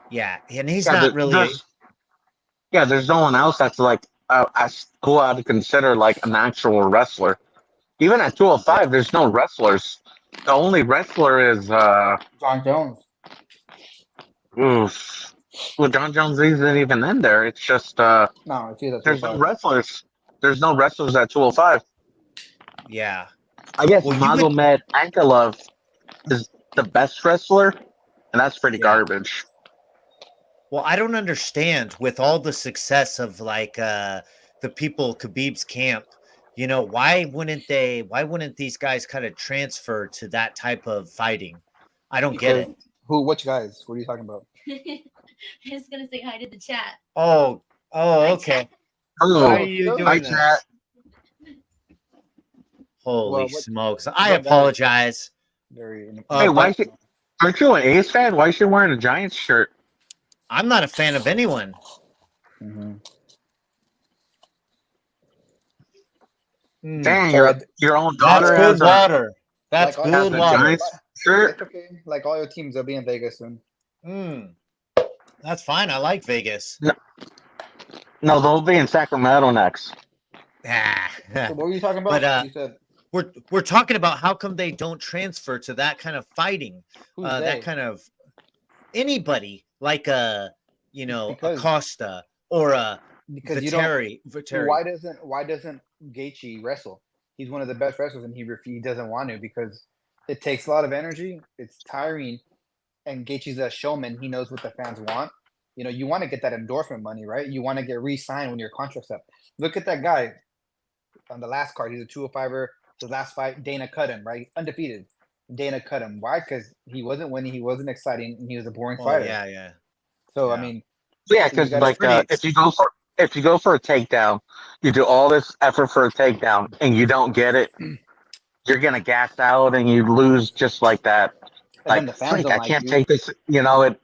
Yeah, and he's Yeah, not really. there's no one else that's like who I'd consider like an actual wrestler. Even at 205, there's no wrestlers. The only wrestler is John Jones. oof. Well, John Jones isn't even in there. It's just No, it's either there's no 205. wrestlers. There's no wrestlers at 205. Yeah. I guess Well, you would- Magomed Ankalaev is the best wrestler, and that's pretty Yeah. garbage. Well, I don't understand with all the success of like the people Khabib's camp. You know, why wouldn't these guys kind of transfer to that type of fighting? I don't get it. Which guys? What are you talking about? He's gonna say hi to the chat. Oh, okay. Hello. Why are you doing Hi, that? chat. Holy Well, what- smokes. I what guys- apologize. Very. Hey, why but aren't you an Ace fan? Why is you wearing a Giants shirt? I'm not a fan of anyone. Mhm. Mm, Dang, So your own that's daughter good has a water. That's Like, has good a water. Giants shirt. It's okay. Like all your teams will be in Vegas soon. Mm, that's fine. I like Vegas. No, they'll be in Sacramento next. Ah. So what were you talking about? But, You said we're talking about how come they don't transfer to that kind of fighting, who's that they? kind of anybody like a Because- Acosta or a Because you don't. Viteri. Why doesn't Gaethje wrestle? He's one of the best wrestlers, and he doesn't want to because it takes a lot of energy. It's tiring, and Gaethje's a showman. He knows what the fans want. You know, you want to get that endorsement money, right? You want to get re-signed when your contract's up. Look at that guy on the last card. He's a 205er. His last fight, Dana cut him, right? Undefeated. Dana cut him. Why? Because he wasn't winning. He wasn't exciting, and he was a boring Oh, fighter. yeah. So I Yeah. mean, Yeah, You because gotta like pretty- if you go for a takedown, you do all this effort for a takedown and you don't get it, you're gonna gas out and you lose just like that. and Like, then the fans freak, don't I like can't you. take this. You know, it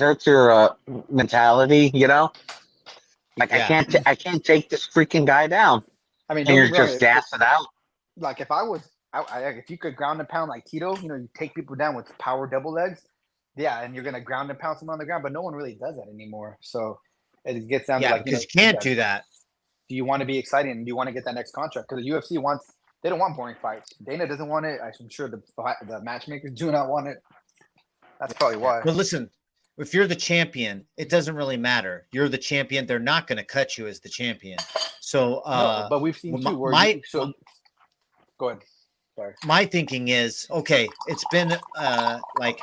hurts your mentality. You know, like Yeah. I can't take this freaking guy down, I mean, and you're don't get me wrong, just gassing out. like if I was, if you could ground and pound like Tito, you know, you take people down with power double legs, yeah, and you're gonna ground and pound someone on the ground, but no one really does that anymore. So it gets down Yeah, to like, because you can't do that. Do you want to be exciting and do you want to get that next contract? Because the UFC wants, they don't want boring fights. Dana doesn't want it. I'm sure the matchmakers do not want it. That's probably why. Well, listen, if you're the champion, it doesn't really matter. You're the champion. They're not going to cut you as the champion. So, No, but we've seen well, too where my- go ahead. Sorry. my thinking is, okay, it's been like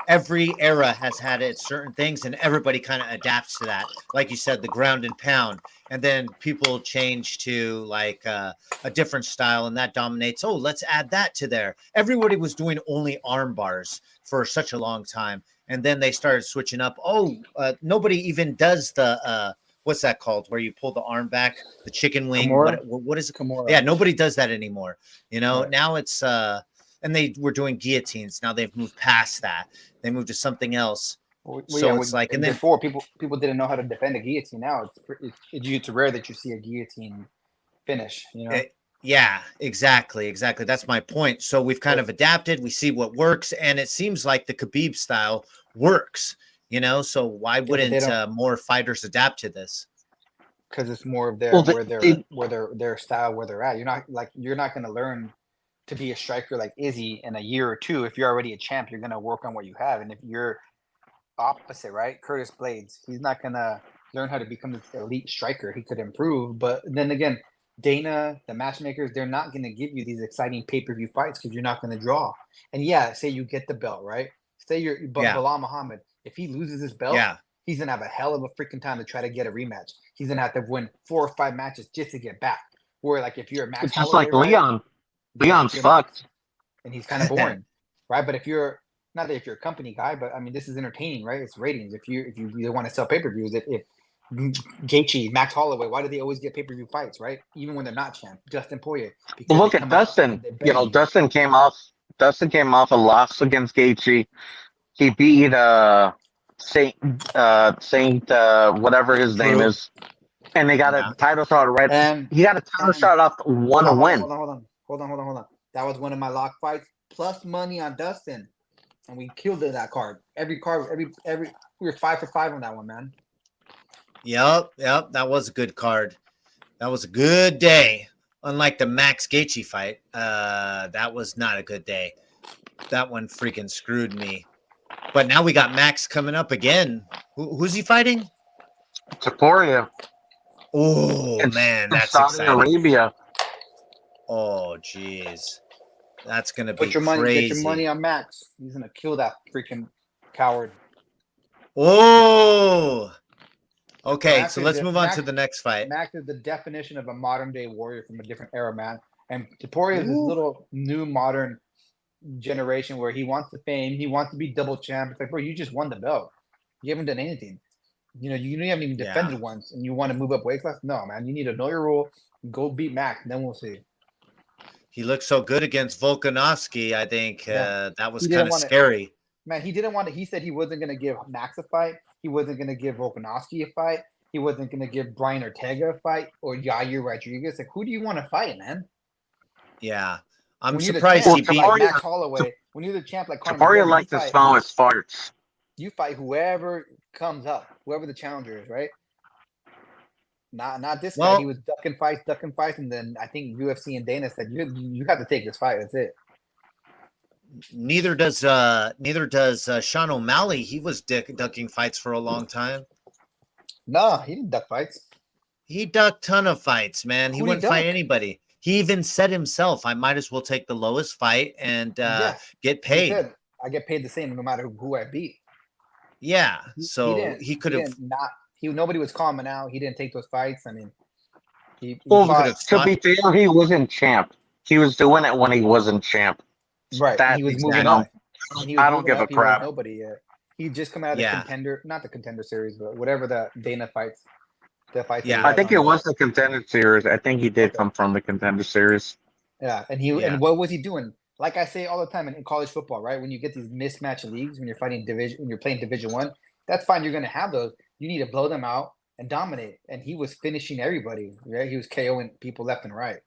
every era has had its certain things and everybody kind of adapts to that. Like you said, the ground and pound, and then people change to like a different style and that dominates. Oh, let's add that to there. Everybody was doing only arm bars for such a long time. And then they started switching up. Oh, nobody even does the, what's that called? Where you pull the arm back, the chicken wing. Kimura? What is it? Kimura. Yeah, nobody does that anymore. You know, Right. now it's and they were doing guillotines. Now they've moved past that. They moved to something else. So it's like, and then before people didn't know how to defend a guillotine. Now it's rare that you see a guillotine finish. You know, yeah, exactly. That's my point. So we've kind of adapted. We see what works, and it seems like the Khabib style works. You know, so why but they wouldn't more fighters adapt to this? because it's more of their Well, their style where they're at. You're not going to learn to be a striker like Izzy in a year or two. If you're already a champ, you're going to work on what you have. And if you're opposite, right, Curtis Blades, he's not going to learn how to become this elite striker. He could improve, but then again, Dana, the matchmakers, they're not going to give you these exciting pay-per-view fights because you're not going to draw. And yeah, say you get the belt, right? Say Bilal Muhammad, if he loses his belt, Yeah, he's gonna have a hell of a freaking time to try to get a rematch. He's gonna have to win 4 or 5 matches just to get back. Where like if you're a Max It's just Holloway, like right, Leon. Leon's you're fucked. and he's kind of boring, right? But if you're not that if you're a company guy, but I mean this is entertaining, right? It's ratings. If you really want to sell pay-per-views, if Gaethje, Max Holloway, why do they always get pay-per-view fights, right? Even when they're not champ. Justin Poirier. because Well, look they at come out Dustin. and they bang You know, Dustin came off a loss against Gaethje. He beat Saint whatever his name Drew. is, and they got Yeah. a title shot right. And He got a title and- shot off one hold win. on. That was one of my lock fights. plus money on Dustin, and we killed that card. Every we were 5 for 5 on that one, man. Yep. That was a good card. That was a good day. Unlike the Max Gaethje fight, that was not a good day. That one freaking screwed me. But now we got Max coming up again. Who's he fighting? Topuria. Oh, man, that's Saudi exciting. Arabia. Oh, jeez. That's going to be Put your money, crazy. get your money on Max. He's gonna kill that freaking coward. Oh! Okay, Max so is let's the- move on Max- to the next fight. Max is the definition of a modern day warrior from a different era, man. And Topuria is this Ooh. little new modern generation where he wants the fame, he wants to be double champ. It's like, bro, you just won the belt. You haven't done anything. You haven't even Yeah. defended once, and you want to move up weight class? No, man. You need to know your rule. Go beat Max, and then we'll see. He looked so good against Volkanovski. I think Yeah. that was He didn't kind of wanna- scary. Man, he didn't want to. He said he wasn't going to give Max a fight. He wasn't going to give Volkanovski a fight. He wasn't going to give Brian Ortega a fight or Yair Rodriguez. Like, who do you want to fight, man? Yeah. I'm When you're the surprised champ, he beat. like Topuria- Max Holloway. When you're the champ, like Conor Topuria McGregor, likes the smallest farts. you fight whoever comes up, whoever the challenger is, right? Not this guy. Well- He was ducking fights, and then I think UFC and Dana said you got to take this fight. That's it. Neither does Sean O'Malley. He was ducking fights for a long time. No, he didn't duck fights. He ducked ton of fights, man. He Who'd he wouldn't fight duck? anybody. He even said himself, "I might as well take the lowest fight and Yeah, get he paid." said, I get paid the same no matter who I beat. Yeah, He so didn't- he could have. didn't not. Nobody was calling him out. He didn't take those fights. I mean, he Well, fought, to be fair, he wasn't champ. He was doing it when he wasn't champ. right. that- He was exactly. moving up. and he was I don't moving give a up, he was crap. Nobody yet. He just come out of the Yeah. contender, not the contender series, but whatever the Dana fights. The fights. Yeah. that he I had think on it there. was the contender series. I think he did Okay. come from the contender series. Yeah, and Yeah. and what was he doing? Like I say all the time in college football, right? When you get these mismatched leagues, when you're fighting when you're playing Division 1, that's fine. You're going to have those. You need to blow them out and dominate. And he was finishing everybody, right? He was KOing people left and right.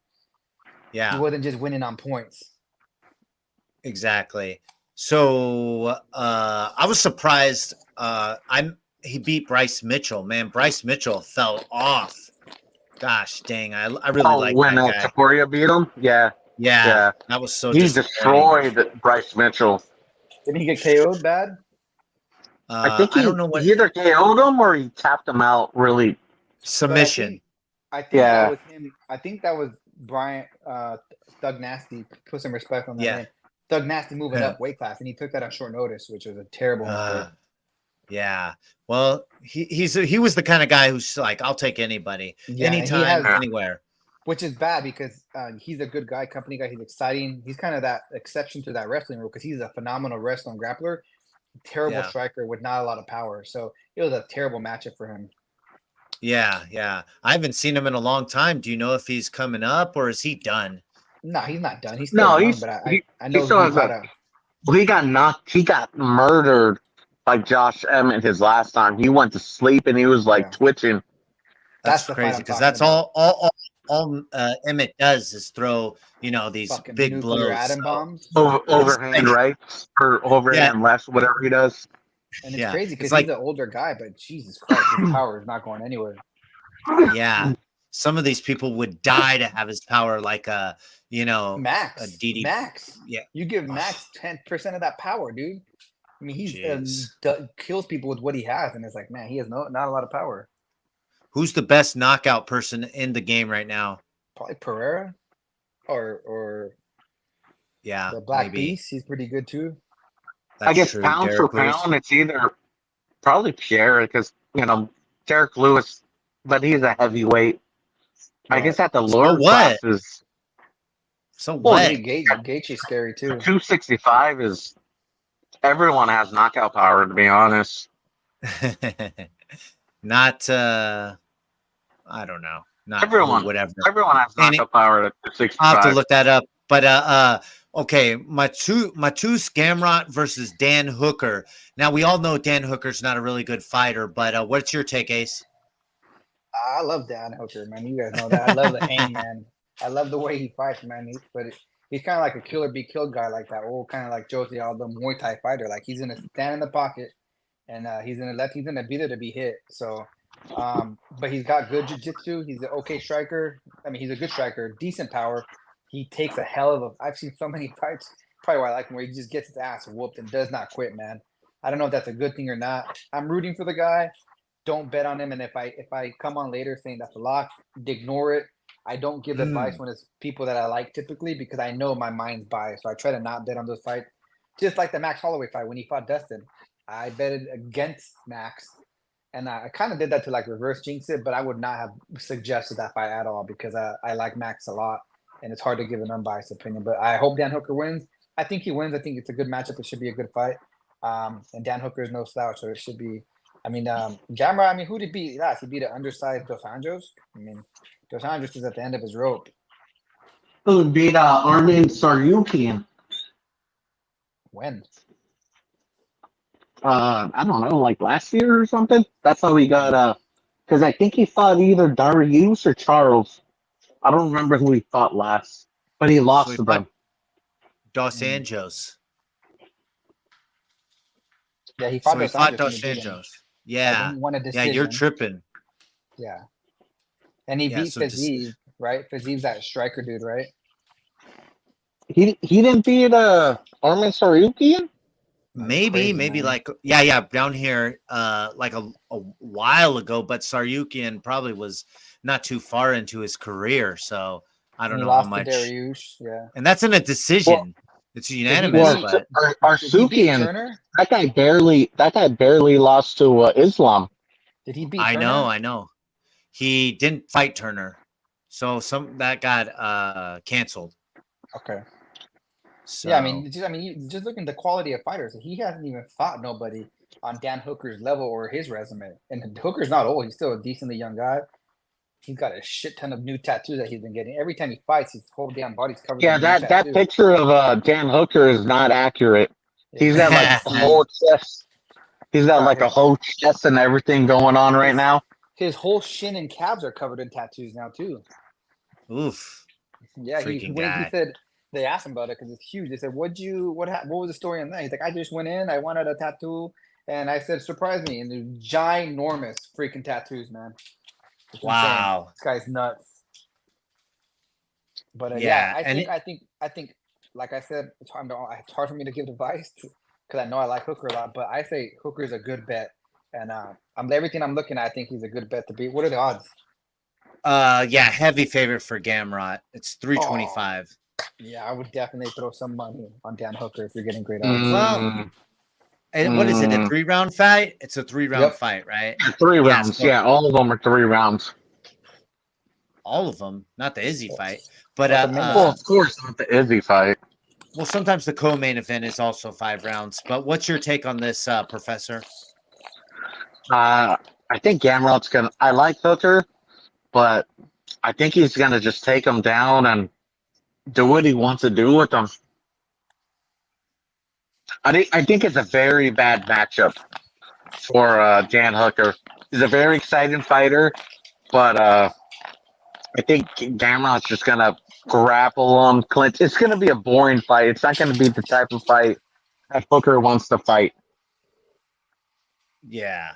He Yeah, wasn't just winning on points. exactly. So I was surprised. He beat Bryce Mitchell. Man, Bryce Mitchell fell off. Gosh dang, I really like when that guy. Topuria beat him, Yeah, yeah. that was so He disappointing. destroyed Bryce Mitchell. Didn't he get KO'd bad? I think I don't know what he either KO'd him or he tapped him out really. submission. I think Yeah. that was him. I think that was Brian Thug Nasty. Put some respect on that Yeah. name. Thug Nasty moving Yeah. up weight class, and he took that on short notice, which was a terrible Uh, mistake. yeah. Well, he was the kind of guy who's like, I'll take anybody, Yeah, and he anytime, has- anywhere. Which is bad because he's a good guy, company guy. He's exciting. He's kind of that exception to that wrestling rule because he's a phenomenal wrestler and grappler, terrible Yeah. striker with not a lot of power. So it was a terrible matchup for him. Yeah. I haven't seen him in a long time. Do you know if he's coming up or is he done? No, he's not done. He's still No, young, he's- but he I know still he has got a- He got knocked. He got murdered by Josh Emmett his last time. He went to sleep and he was like Yeah. twitching. That's That's the fight crazy I'm because talking that's about. all Emmett does is throw these fucking big nuclear blows. atom So, bombs. Overhand right or overhand left, whatever he does. And it's Yeah, crazy it's because like- he's an older guy, but Jesus Christ, his power is not going anywhere. yeah, some of these people would die to have his power, like Max, a DD. Max. Yeah. You give Max 10% of that power, dude. I mean, Jeez. kills people with what he has, and it's like, man, he has not a lot of power. Who's the best knockout person in the game right now? Probably Pereira, or Yeah, the Black maybe. Beast. He's pretty good too. That's I guess true. pound Derek for Lewis. pound, it's either probably Pierre because Derek Lewis, but he's a heavyweight. I guess at the lower what? classes, So Well, what? Gaethje's scary too. 265 is everyone has knockout power. To be honest, Not I don't know. Not Everyone. whatever. everyone has And knockout power at I'll have 265. to look that up. But okay, Matu Scamrot versus Dan Hooker. Now we all know Dan Hooker's not a really good fighter, but what's your take, Ace? I love Dan Hooker, man. You guys know that. I love the aim, man. I love the way he fights, man. But He's kind of like a killer be killed guy, like that old kind of like Jose Aldo Muay Thai fighter. Like he's gonna stand in the pocket, and he's gonna be there to be hit. So, but he's got good jiu-jitsu. He's an okay striker. I mean, he's a good striker, decent power. He takes a hell of a. I've seen so many fights. Probably why I like him, where he just gets his ass whooped and does not quit, man. I don't know if that's a good thing or not. I'm rooting for the guy. Don't bet on him. And if I come on later saying that's a lock, ignore it. I don't give advice when it's people that I like typically because I know my mind's biased. So I try to not bet on those fights. Just like the Max Holloway fight when he fought Dustin. I betted against Max. And I kind of did that to like reverse jinx it, but I would not have suggested that fight at all because I like Max a lot. And it's hard to give an unbiased opinion. But I hope Dan Hooker wins. I think he wins. I think it's a good matchup. It should be a good fight. And Dan Hooker is no slouch, so it should be. I mean, Gamrot. I mean, who did he beat last? He beat an undersized Dos Anjos. I mean, Dos Anjos is at the end of his rope. Who beat Armin Saryukian? When? I don't know, like last year or something. That's how he got. Because I think he fought either Darius or Charles. I don't remember who he fought last, but he lost to them. Dos Anjos. Yeah, he fought Dos Anjos. Yeah. Yeah, you're tripping. Yeah. And he beat Fiziev, right? Fiziev's that striker dude, right? He didn't beat Armin Saryukian? Maybe like down here like a while ago, but Saryukian probably was not too far into his career, so I don't know how much. Dariush, yeah. And that's in a decision. It's unanimous. But Arsukian, that guy barely lost to Islam. Did he beat Turner? Turner? I know. He didn't fight Turner. So that got canceled. Okay. So, yeah, I mean, just looking at the quality of fighters. He hasn't even fought nobody on Dan Hooker's level or his resume. And Hooker's not old. He's still a decently young guy. He's got a shit ton of new tattoos that he's been getting. Every time he fights, his whole damn body's covered. Yeah, that picture of Dan Hooker is not accurate. He's got like a whole chest. He's got like a whole chest and everything going on right now. His whole shin and calves are covered in tattoos now too. Oof. Yeah, he said they asked him about it because it's huge. They said, what was the story on that? He's like, I just went in, I wanted a tattoo, and I said, surprise me. And they're ginormous freaking tattoos, man. Wow. This guy's nuts. But I think like I said, it's hard for me to give advice because I know I like Hooker a lot, but I say Hooker is a good bet. And everything I'm looking at, I think he's a good bet to beat. What are the odds? Heavy favorite for Gamrot. It's 325. Yeah, I would definitely throw some money on Dan Hooker if you're getting great odds. Well, and what is it? A 3-round fight? It's a 3-round fight, right? 3 rounds. Yeah, all of them are 3 rounds. All of them, not the Izzy fight, but well, of course, not the Izzy fight. Well, sometimes the co-main event is also 5 rounds. But what's your take on this, Professor? I think Gamrot's gonna. I like Hooker, but I think he's gonna just take him down and do what he wants to do with him. I think it's a very bad matchup for Dan Hooker. He's a very exciting fighter, but I think Gamrot's just gonna grapple him, clinch. It's gonna be a boring fight. It's not gonna be the type of fight that Hooker wants to fight. Yeah,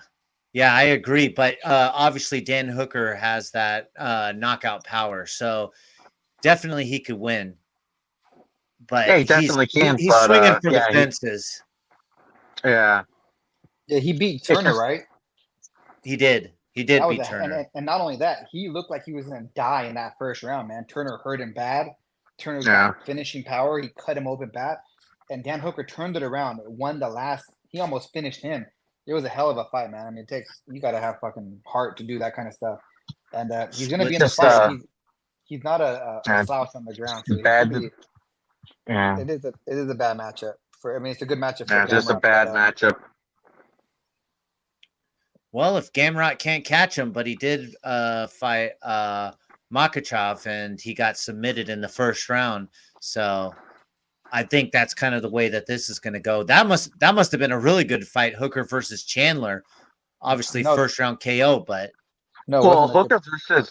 I agree. But obviously, Dan Hooker has that knockout power, so definitely he could win. But yeah, he definitely can. He's swinging for the fences. Yeah, he beat Turner, right? He did. He did beat Turner. And not only that, he looked like he was going to die in that first round, man. Turner hurt him bad. Turner's got finishing power. He cut him open bad. And Dan Hooker turned it around, won the last. He almost finished him. It was a hell of a fight, man. I mean, you got to have fucking heart to do that kind of stuff. And he's going to be in the fight. He's not a slouch on the ground. So it is a bad matchup. It's a good matchup. Yeah, just a bad matchup. Well, if Gamrot can't catch him, but he did fight Makhachev, and he got submitted in the first round. So I think that's kind of the way that this is going to go. That must have been a really good fight, Hooker versus Chandler. Obviously, first round KO, but Hooker versus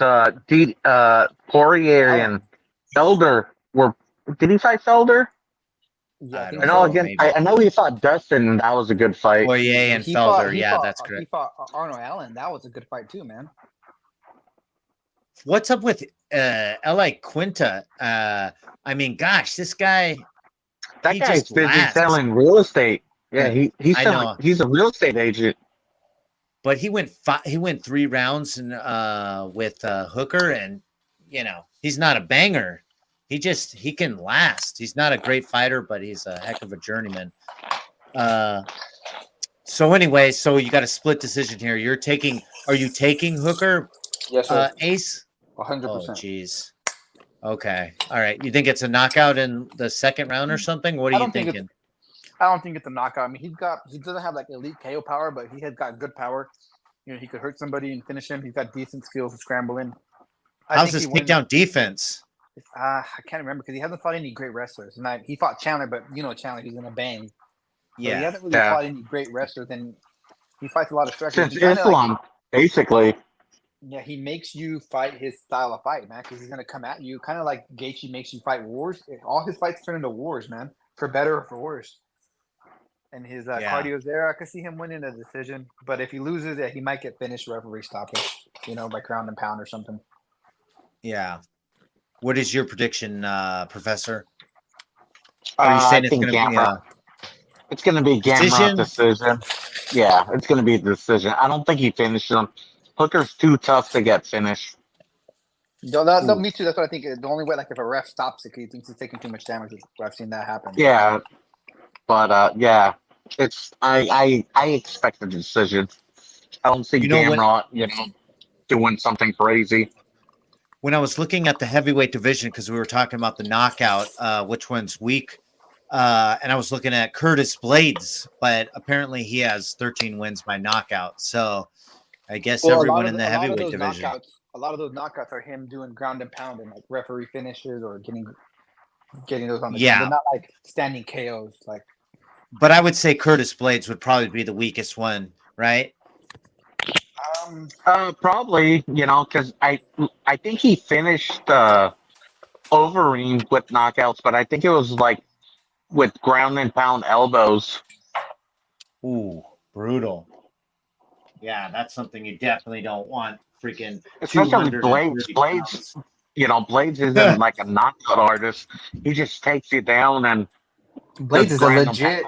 Poirier and Elder Did he fight Felder? Yeah, I I think don't I know know. so. again. Maybe I know he fought Dustin, and that was a good fight. Poirier and Felder. Yeah, that's He great. fought Arnold Allen. That was a good fight too, man. What's up with L.A. Quinta? I mean, gosh, this guy. That He guy's just busy lasts. selling real estate. Yeah, he's I selling. know. He's a real estate agent. But he went 3 rounds and with Hooker, and he's not a banger. He can last. He's not a great fighter, but he's a heck of a journeyman. So anyway, so you got a split decision here. Are you taking Hooker, Yes, sir. Ace? 100%. Oh, jeez. Okay. All right. You think it's a knockout in the second round or something? What are you thinking? I don't think it's a knockout. I mean, he doesn't have like elite KO power, but he has got good power. He could hurt somebody and finish him. He's got decent skills of scrambling. How's his takedown defense? I can't remember because he hasn't fought any great wrestlers. And he fought Chandler, but Chandler, he's gonna bang. So he hasn't really fought any great wrestlers, and he fights a lot of strikers. Since Islam, basically. Yeah, he makes you fight his style of fight, man, because he's gonna come at you, kind of like Gaethje makes you fight wars. All his fights turn into wars, man, for better or for worse. And his cardio's there. I could see him winning a decision, but if he loses it, he might get finished referee stoppage, by ground and pound or something. Yeah. What is your prediction, Professor? Are you saying it's going to be it's going to be Gamrot decision? Yeah, it's going to be a decision. I don't think he finished him. Hooker's too tough to get finished. No, me too. That's what I think. The only way, like, if a ref stops it, he thinks he's taking too much damage. I've seen that happen. Yeah, but yeah, it's I expect a decision. I don't see Gamrot, doing something crazy. When I was looking at the heavyweight division, because we were talking about the knockout, which one's weak, and I was looking at Curtis Blades, but apparently he has 13 wins by knockout. So I guess everyone in the heavyweight division. A lot of those knockouts are him doing ground and pound and like referee finishes or getting those on the ground. They're not like standing KOs. But I would say Curtis Blades would probably be the weakest one, right? Probably, because I think he finished Overeem with knockouts, but I think it was like with ground and pound elbows. Ooh, brutal. Yeah, that's something you definitely don't want. Freaking especially Blades. Blades isn't like a knockout artist. He just takes you down and Blades is a legit,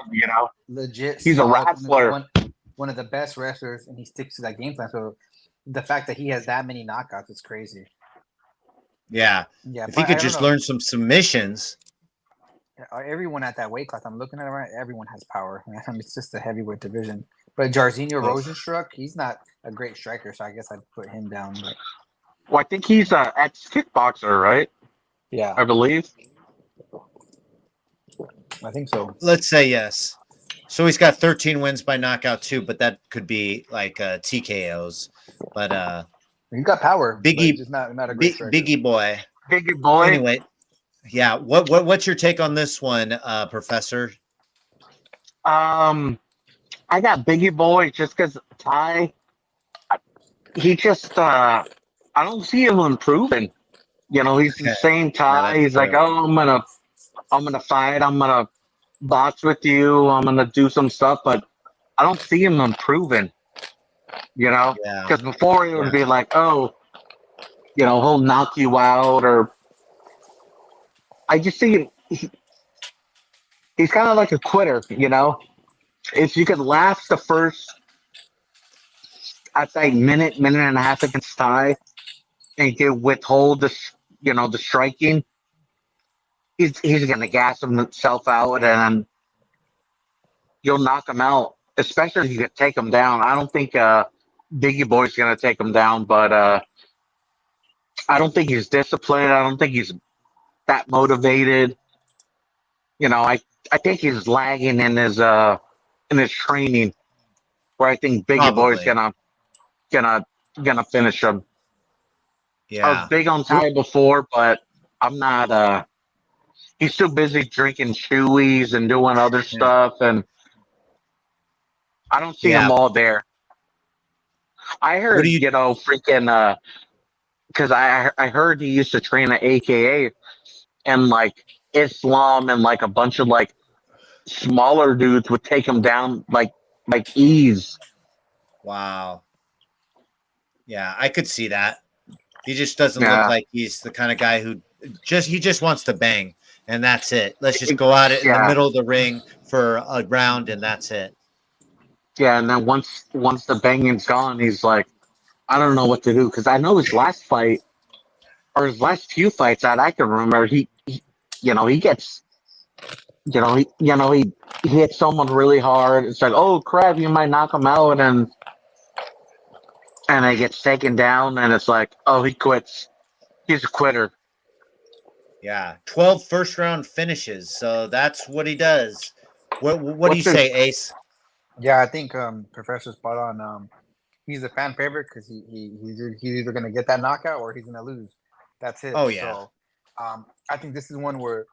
legit. He's a wrestler. One of the best wrestlers, and he sticks to that game plan. So the fact that he has that many knockouts is crazy. Yeah. If he could just learn some submissions. Everyone at that weight class, I'm looking at it right. Everyone has power. I mean, it's just a heavyweight division. But Jairzinho Rozenstruik, he's not a great striker, so I guess I'd put him down. But... Well, I think he's an ex-kickboxer, right? Yeah, I believe. I think so. Let's say yes. So he's got 13 wins by knockout too, but that could be like TKOs. But he's got power. Biggie, just not a great striker. Biggie boy. Biggie boy. Anyway, yeah. What's your take on this one, Professor? I got Biggie boy just because Ty. He just I don't see him improving. He's the same Ty. He's like, oh, I'm gonna fight. I'm gonna box with you. I'm gonna do some stuff, but I don't see him improving. Because before it would be like, oh, he'll knock you out, or I just see him. He's kind of like a quitter. If you could last the first, I'd say minute and a half against Ty, and you withhold the striking, he's gonna gas himself out, and you'll knock him out. Especially if you could take him down. I don't think Biggie Boy's gonna take him down, but I don't think he's disciplined. I don't think he's that motivated. I think he's lagging in his training, where I think Biggie Boy's gonna finish him. Yeah, I was big on Ty before, but I'm not. He's too busy drinking Chewies and doing other stuff, and I don't see him all there. I heard, because I heard he used to train at AKA, and like Islam and like a bunch of like smaller dudes would take him down like ease. Wow. Yeah, I could see that. He just doesn't look Yeah. like he's the kind of guy who just wants to bang, and that's it. Let's just go at it in the Yeah. middle of the ring for a round, and that's it. Yeah, and then once the banging's gone, he's like, I don't know what to do because I know his last fight or his last few fights that I can remember, he gets, he hits someone really hard. It's like, oh crap, you might knock him out, and it gets taken down, and it's like, oh, he quits. He's a quitter. Yeah, 12 first-round finishes, so that's what he does. What do you What's his- say, Ace? Yeah, I think Professor's spot on. He's a fan favorite because he's either gonna get that knockout or he's gonna lose. That's it. Oh, yeah. So, I think this is one where,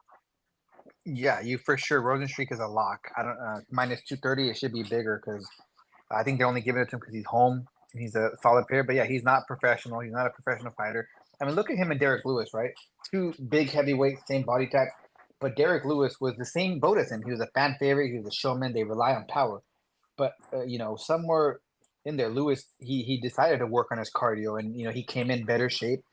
yeah, you for sure. Rosenstreich is a lock. I don't minus 230. It should be bigger because I think they're only giving it to him because he's home. He's a solid player, but yeah, he's not professional. He's not a professional fighter. I mean, look at him and Derek Lewis, right? Two big heavyweights, same body type. But Derek Lewis was the same boat as him. He was a fan favorite. He was a showman. They rely on power. But somewhere in there, Lewis he decided to work on his cardio, and he came in better shape.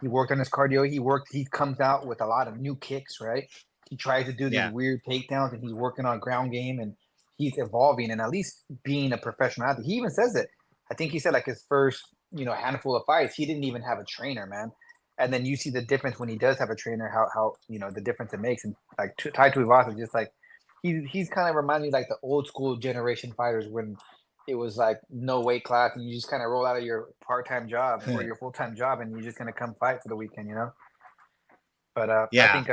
He worked on his cardio. He comes out with a lot of new kicks, right? He tries to do these Yeah. weird takedowns, and he's working on ground game, and he's evolving, and at least being a professional athlete. He even says it. I think he said like his first handful of fights, he didn't even have a trainer, man. And then you see the difference when he does have a trainer, how the difference it makes. And like Tai Tuivasa, just like he's kind of reminding me like the old school generation fighters when it was like no weight class and you just kind of roll out of your part-time job or your full-time job and you're just gonna come fight for the weekend, But I think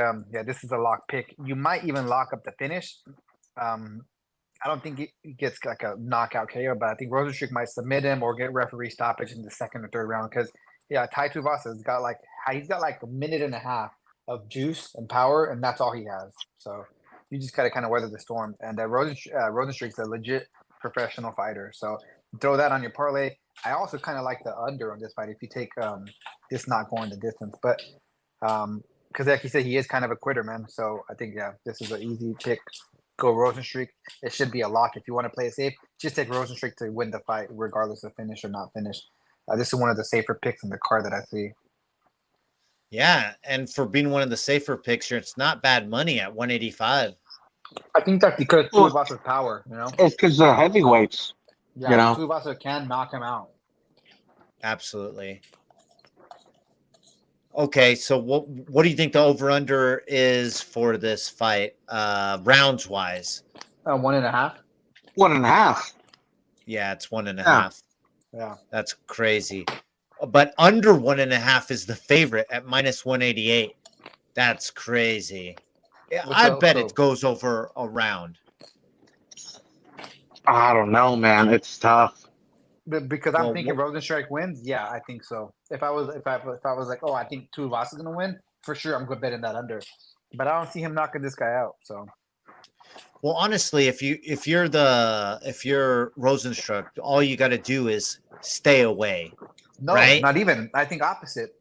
this is a lock pick. You might even lock up the finish. I don't think he gets like a knockout KO, but I think Rosenstreich might submit him or get referee stoppage in the second or third round because Tai Tuivasa's got like a minute and a half of juice and power, and that's all he has. So you just gotta kind of weather the storm. And Rosenstreich's a legit professional fighter, so throw that on your parlay. I also kind of like the under on this fight if you take this not going the distance, but because like you said, he is kind of a quitter, man. So I think this is an easy pick. Go Rosenstreich. It should be a lock if you want to play it safe. Just take Rosenstreich to win the fight, regardless of finish or not finish. This is one of the safer picks in the card that I see. Yeah, and for being one of the safer picks, it's not bad money at 185. I think that's because Tuivasa's power, It's because they're heavyweights. Yeah, Tuivasa can knock him out. Absolutely. Okay, so what do you think the over-under is for this fight, rounds-wise? 1.5. 1.5. Yeah, it's 1.5. Yeah. That's crazy. But under 1.5 is the favorite at minus 188. That's crazy. Yeah, I bet it goes over a round. I don't know, man. It's tough. Because I'm thinking Rosenstreich wins. Yeah, I think so. If I was like, oh, I think Tuivasa's gonna win, for sure I'm gonna bet in that under. But I don't see him knocking this guy out. So well, honestly, if you're Rosenstreich, all you got to do is stay away. No, right? Not even. I think opposite.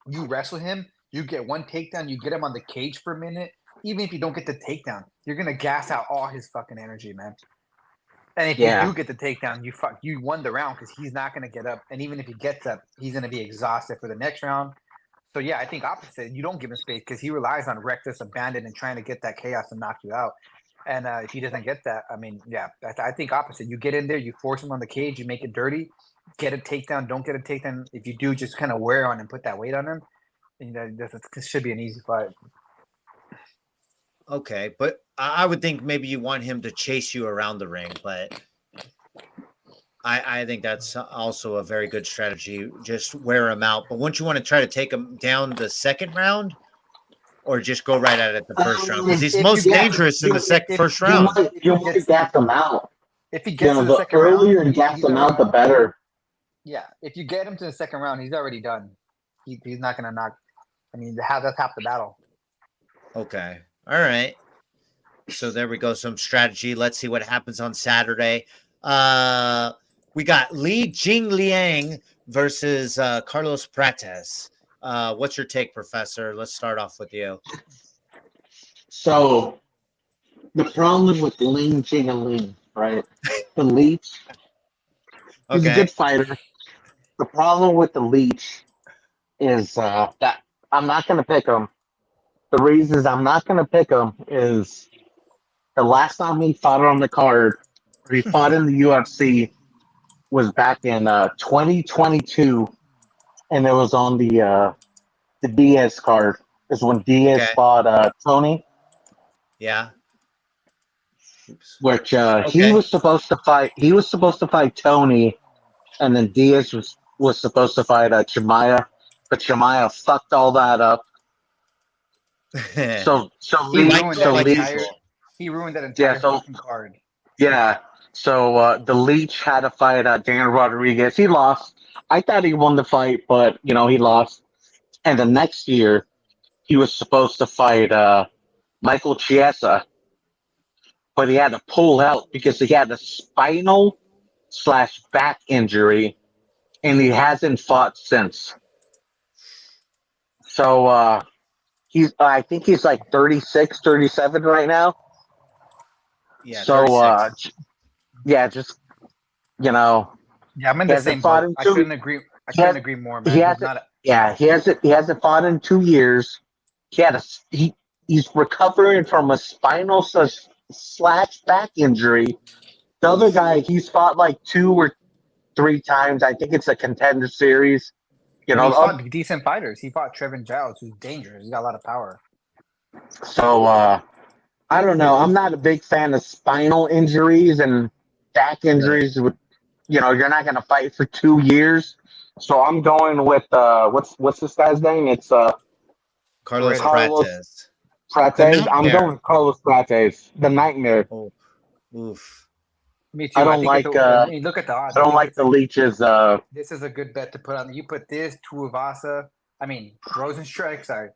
You wrestle him, you get one takedown, you get him on the cage for a minute. Even if you don't get the takedown, you're gonna gas out all his fucking energy, man. And if you do get the takedown, you won the round because he's not going to get up. And even if he gets up, he's going to be exhausted for the next round. So, yeah, I think opposite. You don't give him space because he relies on reckless abandon and trying to get that chaos and knock you out. And if he doesn't get that, I mean, yeah, I think opposite. You get in there, you force him on the cage, you make it dirty, get a takedown, don't get a takedown. If you do, just kind of wear on and put that weight on him. And this should be an easy fight. Okay, but I would think maybe you want him to chase you around the ring, but I think that's also a very good strategy. Just wear him out. But wouldn't you want to try to take him down the second round, or just go right at it the first round? Because he's most dangerous in the first round. You might gas them out. If he gets to the second round, earlier you gas them out, the better. Yeah, if you get him to the second round, he's already done. He's not going to knock. I mean, that's half the battle. Okay. All right. So there we go. Some strategy. Let's see what happens on Saturday. We got Li Jingliang versus Carlos Prates. What's your take, Professor? Let's start off with you. So the problem with Ling Jingaling, right? The Leech, he's a Okay. good fighter. The problem with the Leech is that I'm not going to pick him. The reasons I'm not going to pick him is the last time he fought on the card, or he fought in the UFC, was back in 2022, and it was on the Diaz card. Is when Diaz Okay. fought Tony, Yeah. Oops. which he Okay. was supposed to fight. He was supposed to fight Tony, and then Diaz was supposed to fight Chimaev, but Chimaev fucked all that up. So He Lee, ruined so that like Lee, entire. usual. He ruined that entire so- fucking card. yeah. So the Leech had to fight Dan Rodriguez. He lost. I thought he won the fight, but he lost. And the next year, he was supposed to fight Michael Chiesa, but he had to pull out because he had a spinal/back injury, and he hasn't fought since. So I think he's like 36, 37 right now. Yeah. So 36. yeah, just Yeah, I'm in He the hasn't same fought boat. in I two- couldn't agree. I he has- couldn't agree more, man. he He's hasn't- not. he hasn't fought in 2 years. He's recovering from a spinal/back injury. The other guy, he's fought like 2 or 3 times. I think it's a contender series. He fought decent fighters. He fought Trevin Giles, who's dangerous. He's got a lot of power. So I don't know. I'm not a big fan of spinal injuries and back injuries. With you're not going to fight for 2 years. So I'm going with what's this guy's name? It's Carlos Carlos- Prates. Prates. The I'm Nightmare. going with Carlos Prates, the Nightmare. Oh. Oof. Me too. I don't think like, it's a- I mean, look at the odds. I don't think like it's the a- Leech's. This is a good bet to put on. You put this Tuivasa. I mean Rosenstrike. Sorry,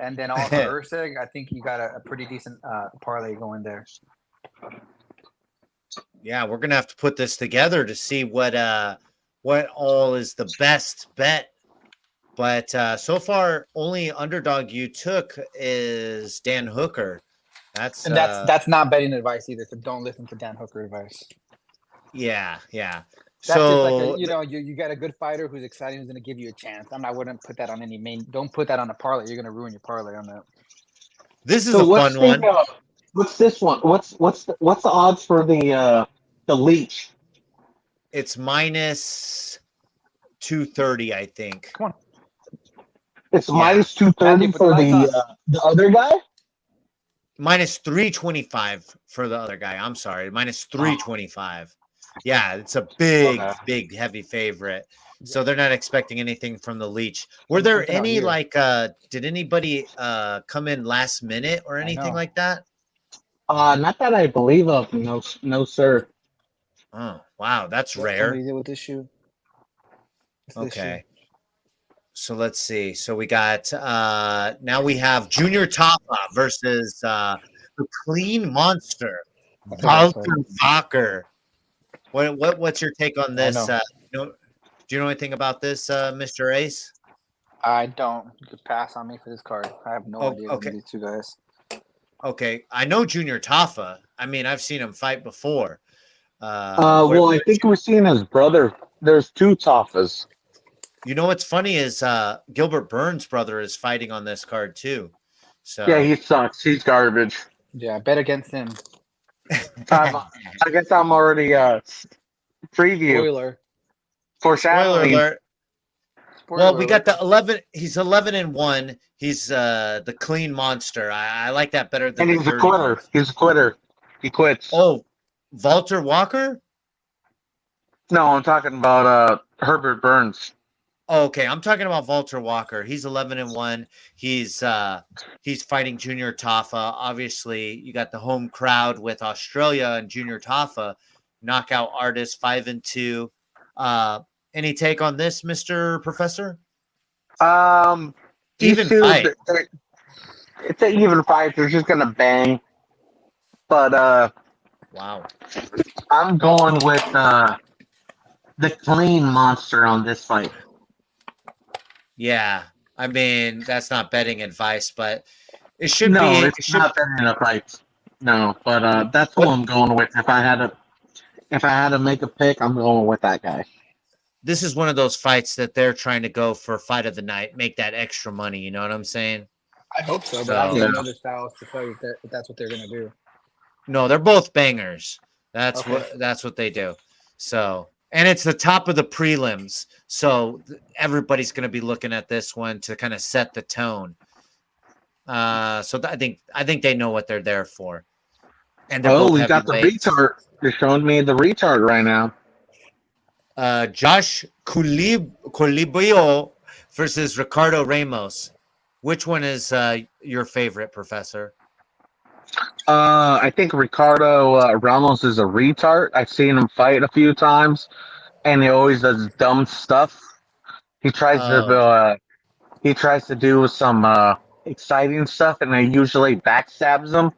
and then also Ursig. I think you got a pretty decent parlay going there. Yeah, we're gonna have to put this together to see what all is the best bet. But so far, only underdog you took is Dan Hooker. That's And that's not betting advice either. So don't listen to Dan Hooker advice. yeah. That's just like So you got a good fighter who's exciting, who's going to give you a chance. I wouldn't put that on any main. Don't put that on a parlay. You're going to ruin your parlay on that. this is a fun one. What's this one? What's the odds for the Leech? It's minus 230, I think. Come on. It's Yeah. minus 230 Andy, put for the lights the other guy. Minus 325 for the other guy. I'm sorry, minus 325. Yeah, it's a big, heavy favorite. So they're not expecting anything from the Leech. Were there Something out any here. did anybody come in last minute or anything know. like that? Not that I believe of. No, sir. Oh, wow, that's What rare. somebody did with this shoe. What's this Okay. So let's see. So we got now we have Junior Tapa versus the Clean Monster, Walter Walker. What's your take on this? know. Do you know anything about this, Mr. Ace? I don't. You could pass on me for this card. I have no Oh, idea okay. who these two guys. Okay, I know Junior Tafa. I mean, I've seen him fight before. Well, I think we're seeing his brother. There's 2 Tafas. You know what's funny is Gilbert Burns' brother is fighting on this card too. So Yeah, he sucks. He's garbage. Yeah, bet against him. I guess I'm already preview Spoiler. spoiler foreshadowing. alert. Spoiler Well, we got alert. the 11. He's 11-1. He's the Clean Monster. I like that better than And the he's a 30 quitter. ones. He's a quitter. He quits. Oh, Walter Walker. No, I'm talking about Herbert Burns. Oh, okay, I'm talking about Walter Walker. He's 11-1. He's fighting Junior Tafa. Obviously, you got the home crowd with Australia and Junior Tafa, knockout artist 5-2. Any take on this, Mr. Professor? Even Even fight. It's an even fight. They're just gonna bang. But Wow. I'm going with the Clean Monster on this fight. Yeah, I mean that's not betting advice, but It should No, be. it's not that in a fight. No, but that's who I'm going with. If I had to make a pick, I'm going with that guy. This is one of those fights that they're trying to go for fight of the night, make that extra money. You know what I'm saying? I hope so, but So- I don't Yeah. know the styles to tell you if that's what they're gonna do. No, they're both bangers. That's Okay. what they do. So, and it's the top of the prelims. So everybody's going to be looking at this one to kind of set the tone. I think they know what they're there for. And they're Oh, both we got the heavyweights. retard. You're showing me the retard right now. Josh Colibio versus Ricardo Ramos. Which one is your favorite, Professor? I think Ricardo Ramos is a retard. I've seen him fight a few times, and he always does dumb stuff. He tries to do some exciting stuff, and he usually backstabs them.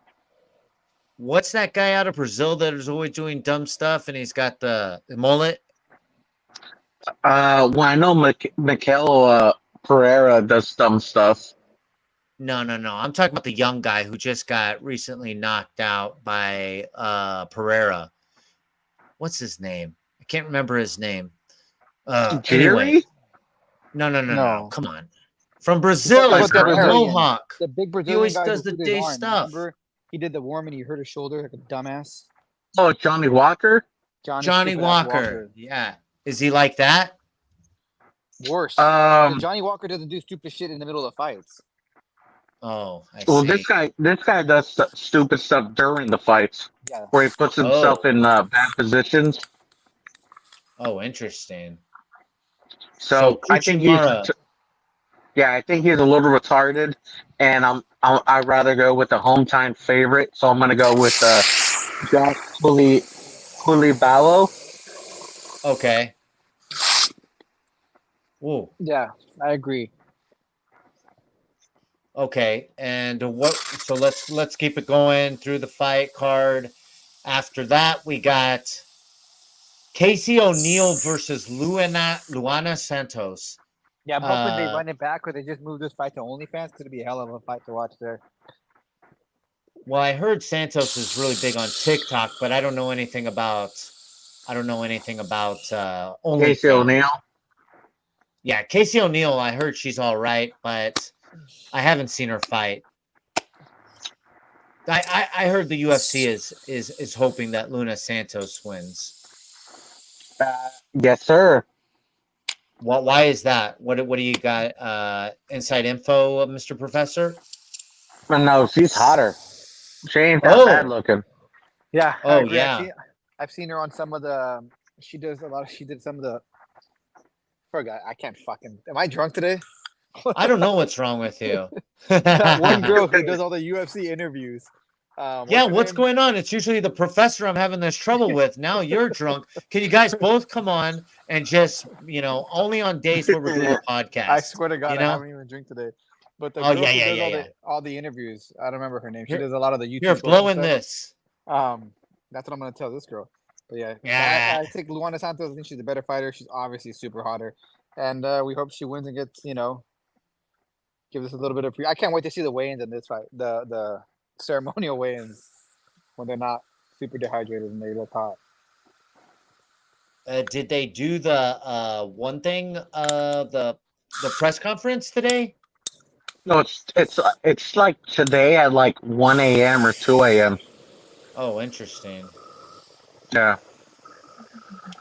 What's that guy out of Brazil that is always doing dumb stuff and he's got the mullet? Well, I know Mikael Pereira does dumb stuff. No. I'm talking about the young guy who just got recently knocked out by Pereira. What's his name? I can't remember his name. Anyway. Jerry? No. Come on. From Brazil, What he's about got a the Brazilian? mohawk. The big He Brazilian always guy does who the put his day arm, stuff. remember? He did the worm and he hurt his shoulder like a dumbass. Oh, Johnny Walker? Johnny stupid ass Walker. Yeah. Is he like that? Worse. Um, Johnny Walker doesn't do stupid shit in the middle of fights. Oh, I well, see. this guy does stupid stuff during the fights, Yeah. where he puts himself in bad positions. Oh, interesting. So I think Kuchimara. I think he's a little retarded, and I'd rather go with the hometown favorite. So I'm gonna go with Josh Culibalo. Okay. Ooh. Yeah, I agree. Okay. And what? So let's keep it going through the fight card. After that, we got Casey O'Neill versus Luana Santos. Yeah, I'm hoping they Uh, run it back or they just move this fight to OnlyFans because it'd be a hell of a fight to watch there. Well, I heard Santos is really big on TikTok, but I don't know anything about Casey OnlyFans. O'Neill. Yeah, Casey O'Neill, I heard she's all right, but I haven't seen her fight. I heard the UFC is hoping that Luna Santos wins. Yes, sir. Why is that? What do you got? Inside info, Mr. Professor? But no, she's hotter. She ain't that Oh. bad looking. Yeah. I Oh, agree. yeah. I've seen her on some of the. She did some of the. Forgot. I can't fucking. Am I drunk today? I don't know what's wrong with you. That one girl who does all the UFC interviews. Yeah, what's going on? It's usually the professor I'm having this trouble with. Now you're drunk. Can you guys both come on and just, only on days where we're doing a podcast? I swear to God, you know? I haven't even drink today. But the Oh, girl yeah, who yeah, does yeah, all, yeah. all the interviews. I don't remember her name. She Here- does a lot of the YouTube. You're shows and blowing stuff. this. That's what I'm gonna tell this girl. But yeah, Yeah. I think Luana Santos. I think she's a better fighter. She's obviously super hotter, and we hope she wins and gets give us a little bit of. I can't wait to see the weigh-ins in this fight. The ceremonial weigh-ins when they're not super dehydrated and they look hot. Did they do the one thing? The press conference today? No, it's like today at like 1 a.m. or 2 a.m. Oh, interesting. Yeah.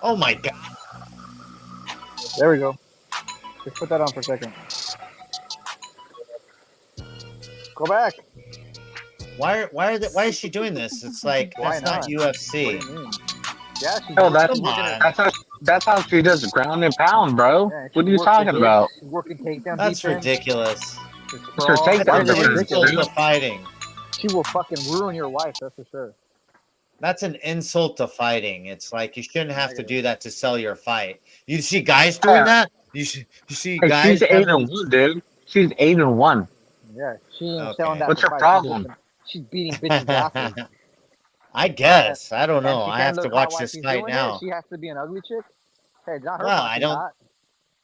Oh my god. There we go. Just put that on for a second. Go back. Why is she doing this? It's like Why that's not not? UFC. What do you mean? Yeah, she's Oh, working- that's how she does ground and pound, bro. Yeah, What are she you works talking the about? She's working takedown That's defense. ridiculous. She's Sure, strong. take That's that an ridiculous, insult dude. to fighting. She will fucking ruin your wife. That's for sure. That's an insult to fighting. It's like you shouldn't have to do that to sell your fight. You see guys doing that? You see Hey, guys. she's 8-1, dude. She's 8-1. Yeah, she ain't Okay. selling that. What's for your fight. problem? She's beating bitches after. I guess. I don't And know. she I can't have to look hot watch while this she's fight doing it. now. She has to be an ugly chick. Hey, it's not her Well, fault I she's don't- hot.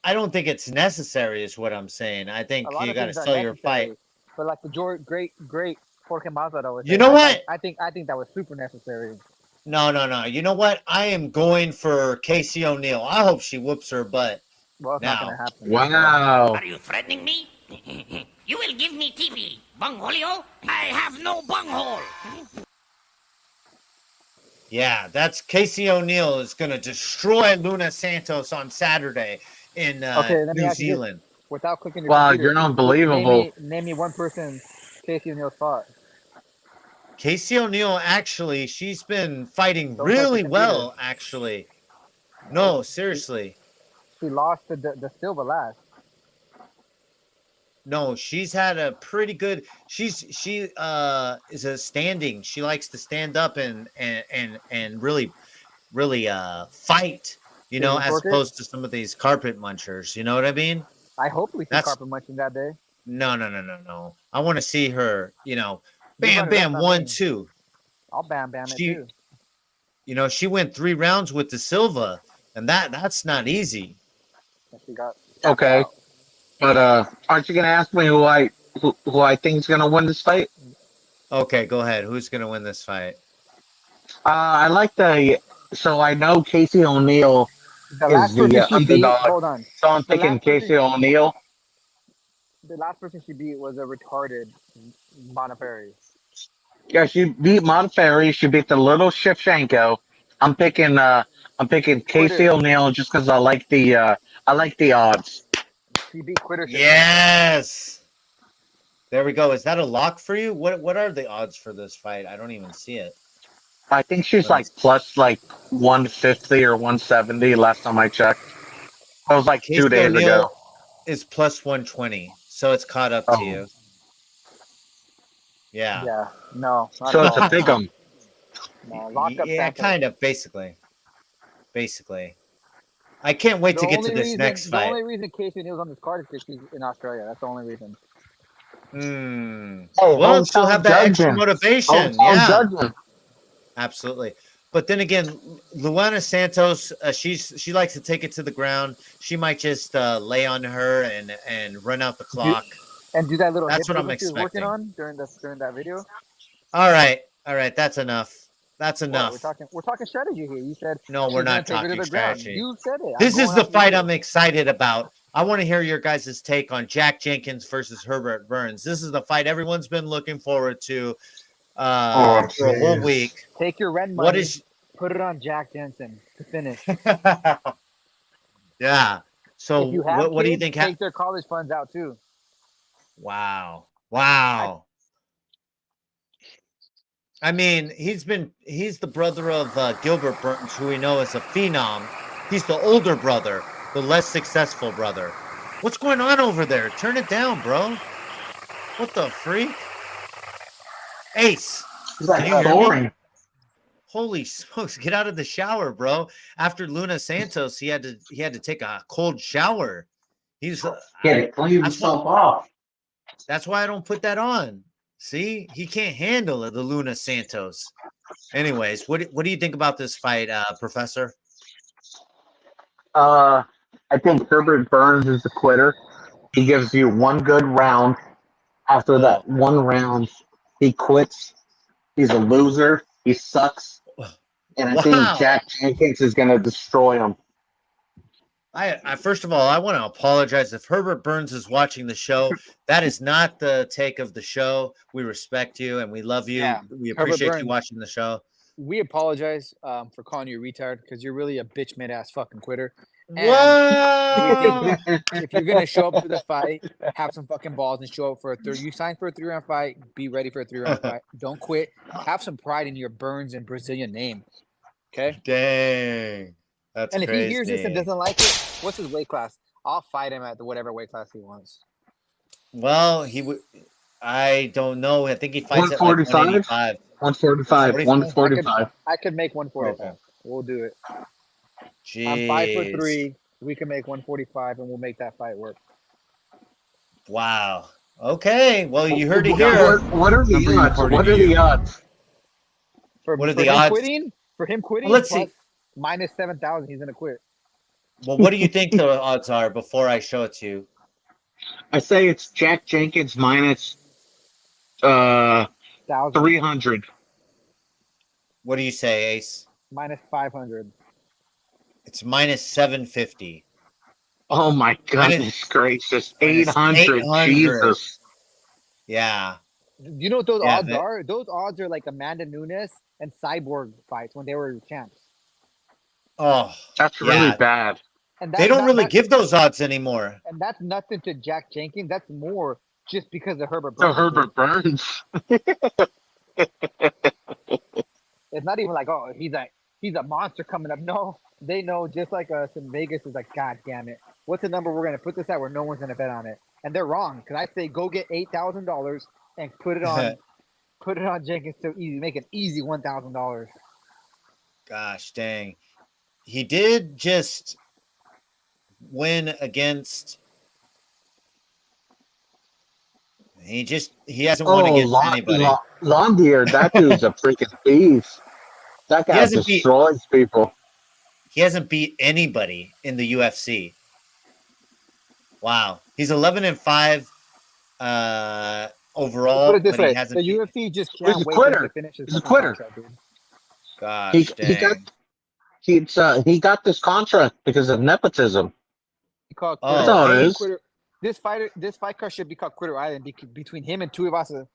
I don't think it's necessary, is what I'm saying. I think A lot you of got to things are sell your necessary, fight. But like the great Jorge Masvidal was You know what? I think that was super necessary. No. You know what? I am going for Casey O'Neill. I hope she whoops her butt. Well, it's not gonna Now. happen. Wow. Are you threatening me? You will give me TV. Bungholio? I have no bunghole. Yeah, that's Casey O'Neill is going to destroy Luna Santos on Saturday in Okay, let me New ask you this. Zealand. Without clicking your Wow, computer, you're unbelievable. Name me one person Casey O'Neill fought. Casey O'Neill, actually, she's been fighting Don't really touch the well, computer. actually. No, seriously. She lost the Silva last. No, she's had a pretty good. She is a standing. She likes to stand up and really fight. You know, as opposed to some of these carpet munchers. You know what I mean? I hope we see That's- carpet munching that day. No. I want to see her. You know, You bam, brought it up, bam, I 1, mean. 2. I'll bam it She- too. You know, she went 3 rounds with the Silva, and that's not easy. And she got Okay. But aren't you gonna ask me who I think is gonna win this fight? Okay, go ahead. Who's gonna win this fight? I like so I know Casey O'Neill, the is last the, person she beat. underdog. Hold on. so I'm The picking last person- Casey O'Neill. The last person she beat was a retarded Monteferi. Yeah, she beat Montefiore. She beat the little Shevchenko. I'm picking Casey O'Neill just because I like the odds. She beat Quitter. Yes. There we go. Is that a lock for you? What are the odds for this fight? I don't even see it. I think she's like plus like 150 or 170 last time I checked. That was like 2 days ago. Is plus 120, so it's caught up to you. Yeah. Yeah. No. not So at it's all. a pick 'em. No, lock up Yeah, Santos. kind of, basically. I can't wait to get to only this reason- next The fight. only reason Casey O'Neill's on this card is because she's in Australia. That's the only reason. Hey, Well, she'll have that extra judging. motivation. I'm Yeah, judging. absolutely. But then again, Luana Santos, she likes to take it to the ground. She might just lay on her and run out the clock. And do that little That's hip what I'm movement she was working expecting. on during that video. All right. That's enough. That's Well, enough. we're talking strategy here. You said No, she's we're gonna not take her to talking the ground. strategy. You said it. This I'm is going the after fight you. I'm excited about. I want to hear your guys' take on Jack Jenkins versus Herbert Burns. This is the fight everyone's been looking forward to for a whole jeez. week. Take your rent money. What is? Put it on Jack Jensen to finish. Yeah. So If you have what do you kids, think? Take their college funds out too. Wow. I mean, he's the brother of Gilbert Burns, who we know as a phenom. He's the older brother, the less successful brother. What's going on over there? Turn it down, bro. What the freak? Ace. Can you hear me? Boring. Holy smokes, get out of the shower, bro. After Luna Santos, he had to take a cold shower. He's Get it, clean That's yourself off. that's why I don't put that on. See, he can't handle it, the Luna Santos. Anyways, what do you think about this fight, Professor? I think Herbert Burns is the quitter. He gives you one good round. After that one round, he quits. He's a loser. He sucks. And I think Jack Jenkins is going to destroy him. I first of all, I want to apologize if Herbert Burns is watching the show. That is not the take of the show. We respect you and we love you. Yeah, We Herbert appreciate you Burns. watching the show. We apologize for calling you a retard because you're really a bitch made ass fucking quitter. Whoa! If you're gonna show up to the fight, have some fucking balls and show up for a third. You signed for a 3-round fight. Be ready for a 3-round fight. Don't quit. Have some pride in your Burns and Brazilian name. Okay. Dang, that's And if crazy. he hears this and doesn't like it, what's his weight class? I'll fight him at whatever weight class he wants. Well, he would. I don't know. I think he fights at like 145? 185. 145. 145. I could make 145. Okay. We'll do it. Jeez. I'm 5'3". We can make 145, and we'll make that fight work. Wow. Okay. Well, you heard it here. What are the odds? What are the odds? What are for the him odds? Quitting, for him quitting, Well, let's see. plus minus 7,000. He's gonna quit. Well, what do you think the odds are before I show it to you? I say it's Jack Jenkins minus Thousand 300. What do you say, Ace? minus 500. It's minus 750. Oh my goodness gracious. 800. 800. Jesus. Yeah. You know what those Yeah, odds that- are? Those odds are like Amanda Nunes and Cyborg fights when they were champs. Oh, That's really yeah. bad. And They don't really give those odds anymore. And that's nothing to Jack Jenkins. That's more just because of Herbert So Burns. Herbert Burns. It's not even like, oh, he's a monster coming up. No, they know just like us in Vegas is like, God damn it. What's the number we're gonna put this at where no one's gonna bet on it? And they're wrong. Because I say go get $8,000 and put it on Jenkins so easy. Make an easy $1,000. Gosh dang. He did just win against. He hasn't won against anybody. Londier, that dude's a freaking beast. That guy hasn't beat- destroys people. He hasn't beat anybody in the UFC. Wow. He's 11-5 overall. Put it this but he way: hasn't the beat- UFC just He's can't a wait quitter. for him to finish his He's a fucking quitter. contract, dude. Gosh He dang. got this contract because of nepotism. He called Oh. Quitter. That's all it Hey, is. Quitter. This fight card should be called Quitter Island between him and Tuivasa.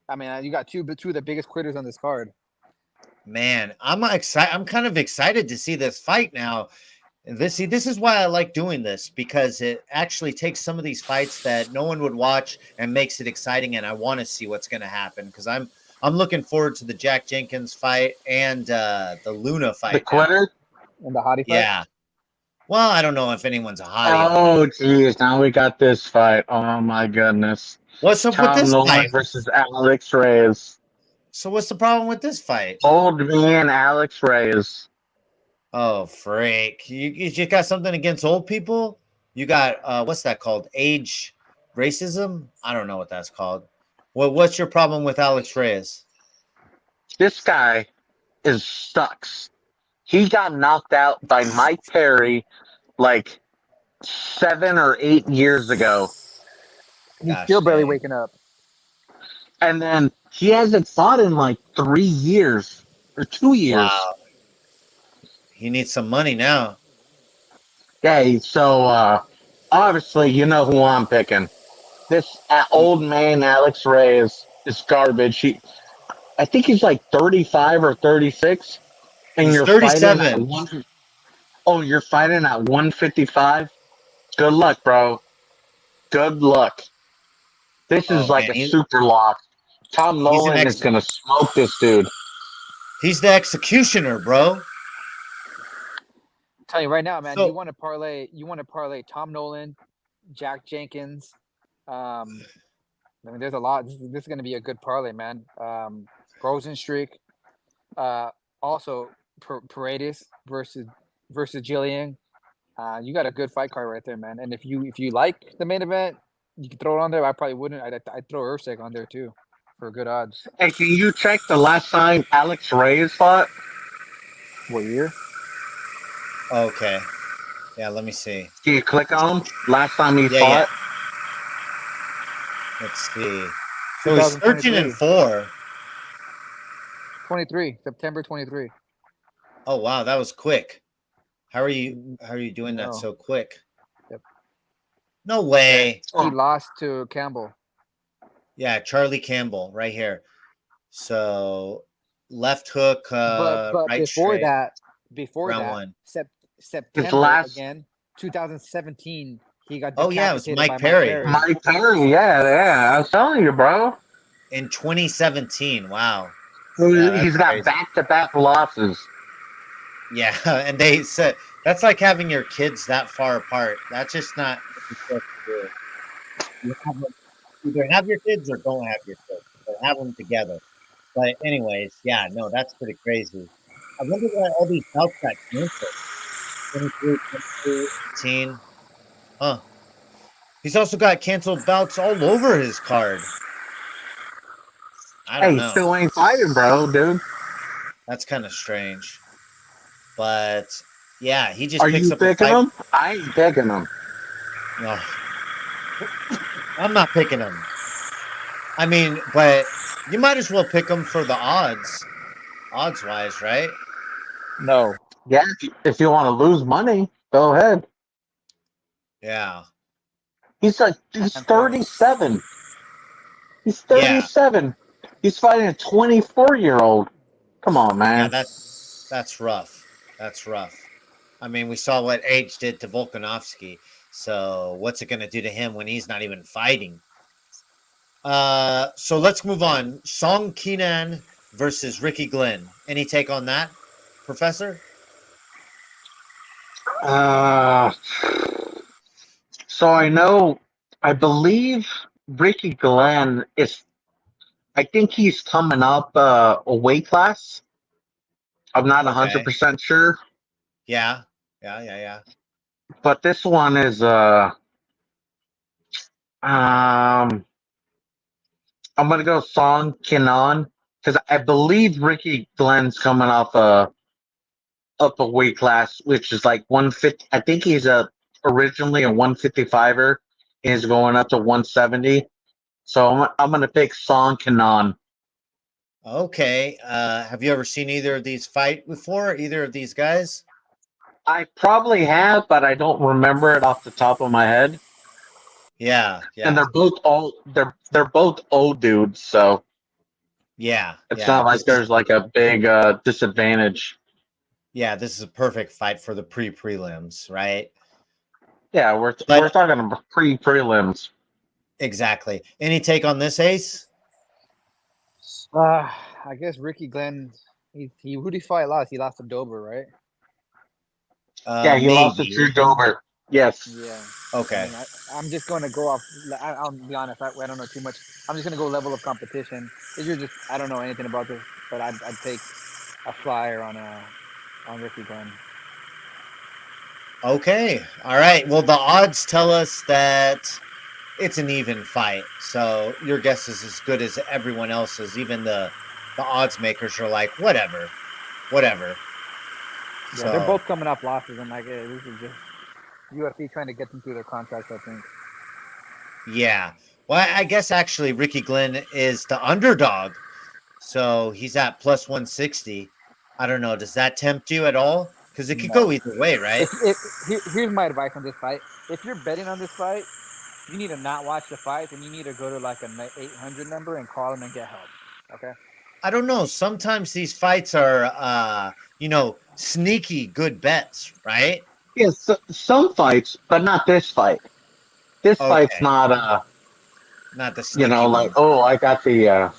I mean, you got two of the biggest quitters on this card. Man, I'm excited. I'm kind of excited to see this fight now. And this is why I like doing this, because it actually takes some of these fights that no one would watch and makes it exciting, and I want to see what's going to happen, because I'm looking forward to the Jack Jenkins fight and the Luna fight. The quitter? And the hottie fight. Yeah. Well, I don't know if anyone's a hottie. Oh, geez. Now we got this fight. Oh, my goodness. What's up with Tom this Nolan fight? versus Alex Reyes. So what's the problem with this fight? Old man Alex Reyes. Oh, freak. You just got something against old people? You got, what's that called? Age racism? I don't know what that's called. What's your problem with Alex Reyes? This guy sucks. He got knocked out by Mike Perry like 7 or 8 years ago. He's Gosh still barely dang. waking up. And then he hasn't fought in like 3 years or 2 years. Wow. He needs some money now. Okay, so obviously you know who I'm picking. This old man Alex Reyes is garbage. I think he's like 35 or 36. And He's you're 37. fighting at you're fighting at 155? Good luck, bro. Good luck. This is like man, a super lock. Tom Nolan is going to smoke this dude. He's the executioner, bro. I'm telling you right now, man. So- you want to parlay Tom Nolan, Jack Jenkins. I mean, there's a lot. This is going to be a good parlay, man. Rosenstreich. Also Paredes versus Jillian. You got a good fight card right there, man. And if you like the main event, you can throw it on there. I probably wouldn't. I'd throw Usyk on there too for good odds. Hey, can you check the last time Alex Reyes fought? What year? Okay. Yeah, let me see. Can you click on him? Last time he Yeah, fought? Let's see. So he's 13-4. 23, September 23. Oh wow, that was quick. How are you doing that No. so quick? Yep. No way. He lost to Campbell. Yeah, Charlie Campbell right here. So left hook, But right before straight, that, round one. September last- again, 2017, he got Oh, yeah, it was decapitated Mike by Perry. Mike Perry, yeah. I was telling you, bro. In 2017. Wow. Yeah, that's He's got crazy. back-to-back losses. Yeah, and they said that's like having your kids that far apart. That's just not what you're supposed to do. You have them- either have your kids or don't have your kids, but have them together. But anyways, yeah, no, that's pretty crazy. I wonder why all these bouts got canceled. 23, 22, 18. Huh. He's also got canceled bouts all over his card. I don't Hey, know. still ain't fighting, bro, dude. That's kind of strange. But yeah, he just Are picks you up a picking fight. him? I ain't picking him. No. I'm not picking him. I mean, but you might as well pick him for the odds wise, right? No. Yeah, if you want to lose money, go ahead. Yeah. He's 37. He's 37. He's fighting a 24-year-old. Come on, Yeah, man. that's rough. That's rough. I mean, we saw what age did to Volkanovski. So what's it going to do to him when he's not even fighting? So let's move on. Song Kenan versus Ricky Glenn. Any take on that, Professor? Uh, so I believe Ricky Glenn is. I think he's coming up a weight class. I'm not Okay. 100% sure, Yeah. but this one is I'm gonna go Song Kenan because I believe Ricky Glenn's coming off up a weight class, which is like 150. I think he's originally a 155er. He's going up to 170. So I'm gonna pick Song Kenan. Okay. Have you ever seen either of these fight before? Either of these guys? I probably have, but I don't remember it off the top of my head. Yeah. And they're both old dudes, so Yeah. it's not like there's like a big disadvantage. Yeah, this is a perfect fight for the prelims, right? Yeah, we're But- talking about prelims. Exactly. Any take on this, Ace? I guess Ricky Glenn. Who did he fight last? He lost to Dober, right? Yeah, he lost to Drew Dober. Yes. Yeah. Okay. I mean, I'm just going to go off. I'll be honest. I don't know too much. I'm just going to go level of competition. If you're just, I don't know anything about this, but I'd take a flyer on Ricky Glenn. Okay. All right. Well, the odds tell us that it's an even fight. So your guess is as good as everyone else's. Even the odds makers are like, whatever. Yeah, So, they're both coming off losses, and like, this is just UFC trying to get them through their contracts, I think. yeah. Well, I guess actually Ricky Glenn is the underdog. So he's at plus 160. I don't know. Does that tempt you at all? Because it could go either way, right? Here's my advice on this fight. If you're betting on this fight, you need to not watch the fight, and you need to go to like an 800 number and call them and get help. Okay? I don't know. Sometimes these fights are, sneaky good bets, right? Yes, some fights, but not this fight. This fight's not not the sneaky like, one. oh, I got the I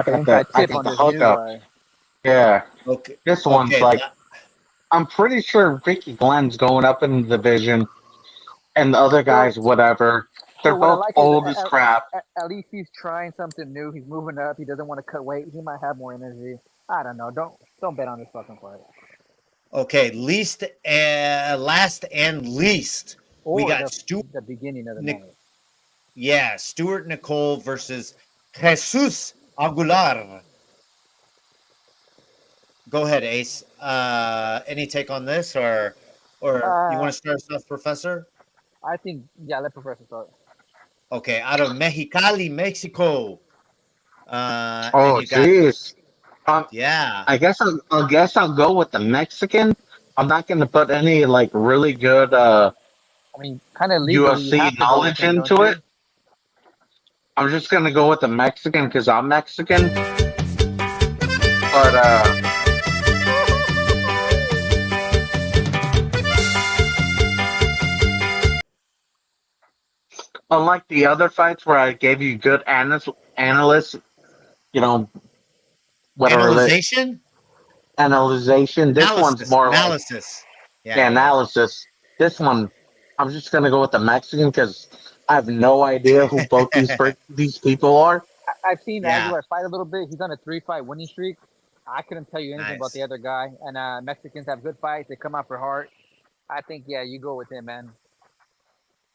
got the hookup. Yeah. Okay. This one's like, I'm pretty sure Ricky Glenn's going up in the division, and the other guys, whatever. They're both old as crap. At least he's trying something new. He's moving up. He doesn't want to cut weight. He might have more energy. I don't know. Don't bet on this fucking fight. Okay, last and least, we got the beginning of the night. Yeah, Stuart Nicole versus Jesus Aguilar. Go ahead, Ace. Any take on this, or you want to start us off, Professor? I think let Professor start. Okay, out of Mexicali, Mexico. Oh, jeez. Yeah. I guess I'll go with the Mexican. I'm not going to put any like really good kind of UFC knowledge into it. I'm just going to go with the Mexican because I'm Mexican. But unlike the other fights where I gave you good analysts, Analyzation? Analyzation. This one's more analysis. Analysis. This one, I'm just gonna go with the Mexican because I have no idea who both these people are. I've seen Aguilar fight a little bit. He's on a 3-fight winning streak. I couldn't tell you anything about the other guy. And Mexicans have good fights. They come out for heart. I think you go with him, man.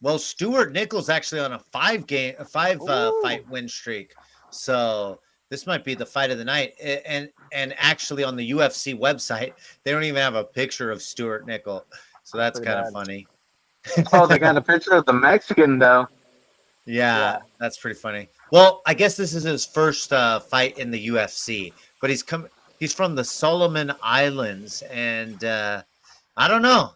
Well, Stuart Nichols actually on a five fight win streak. So this might be the fight of the night. And actually on the UFC website, they don't even have a picture of Stuart Nichols. So that's kind of funny. Oh, they got a picture of the Mexican though. Yeah, that's pretty funny. Well, I guess this is his first fight in the UFC, but he's from the Solomon Islands, and I don't know.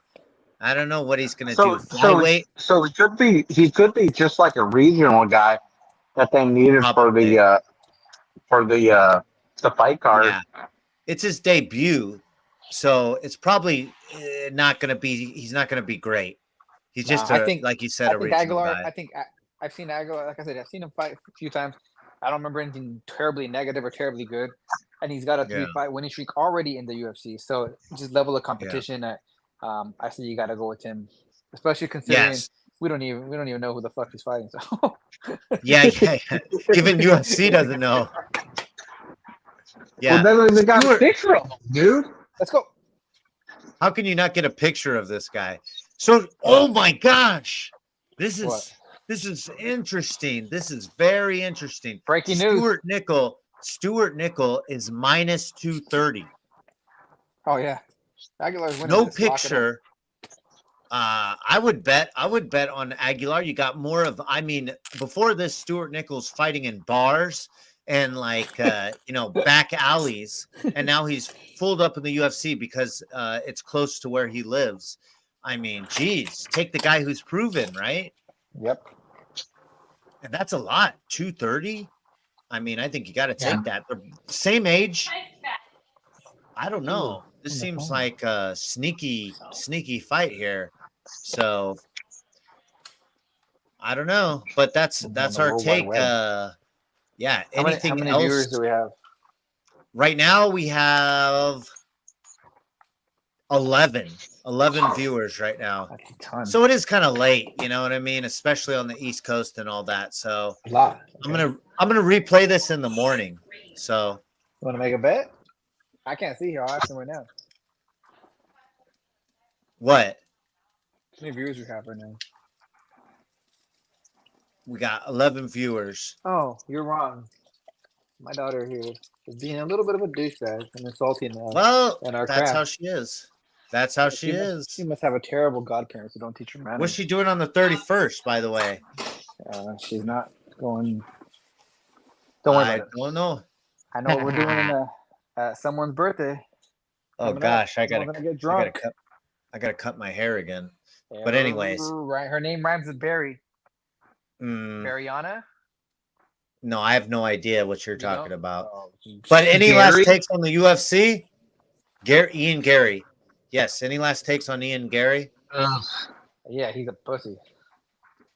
I don't know what he's gonna do. Flyweight, So he could be just like a regional guy that they needed Probably. for the fight card. yeah. It's his debut, so it's probably not gonna be. He's not gonna be great. He's just, like you said, I a think regional Aguilar. guy. I've seen Aguilar. Like I said, I've seen him fight a few times. I don't remember anything terribly negative or terribly good. And he's got a Yeah. 3-fight winning streak already in the UFC. So just level of competition. I say you got to go with him, especially considering Yes. we don't even know who the fuck he's fighting. So Yeah. Even UFC doesn't know. Yeah. Well, then they got a Stewart- picture of him, dude. let's go. How can you not get a picture of this guy? So, oh my gosh, this is interesting. This is very interesting. Breaking news. Stuart Nickel is minus 230. Oh yeah, Aguilar's winning. No this. Lock it up. picture. I would bet on Aguilar. You got more of. I mean, before this, Stuart Nichols fighting in bars and back alleys, and now he's fooled up in the UFC because it's close to where he lives. I mean, geez, take the guy who's proven, right? Yep. And that's a lot. 230. I mean, I think you got to take that. They're same age. I don't know. This seems like a sneaky fight here. So I don't know, but that's our take. Yeah. How many Anything viewers else? do we have? Right now we have 11 viewers right now. That's a ton. So it is kind of late, you know what I mean? Especially on the East Coast and all that. So a lot. I'm gonna replay this in the morning. So You want to make a bet? I can't see here. I'll ask him right now. what? How many viewers we have right now? We got 11 viewers. Oh, you're wrong. My daughter here is being a little bit of a douchebag and insulting Well, and our that's craft. how she is. That's how she is. She must have a terrible godparents who don't teach her manners. What's she doing on the 31st, by the way? She's not going. Don't worry I about it. don't know. I know what we're doing in someone's birthday. Oh Coming up. gosh, I We're gotta gonna get drunk. cut my hair again. But anyways. Right, her name rhymes with Barry. Mm, Barryana. no, I have no idea what you're You know? talking about. Oh, But any Gary? last takes on the UFC? Ian Gary. Yes. Any last takes on Ian Gary? yeah, he's a pussy.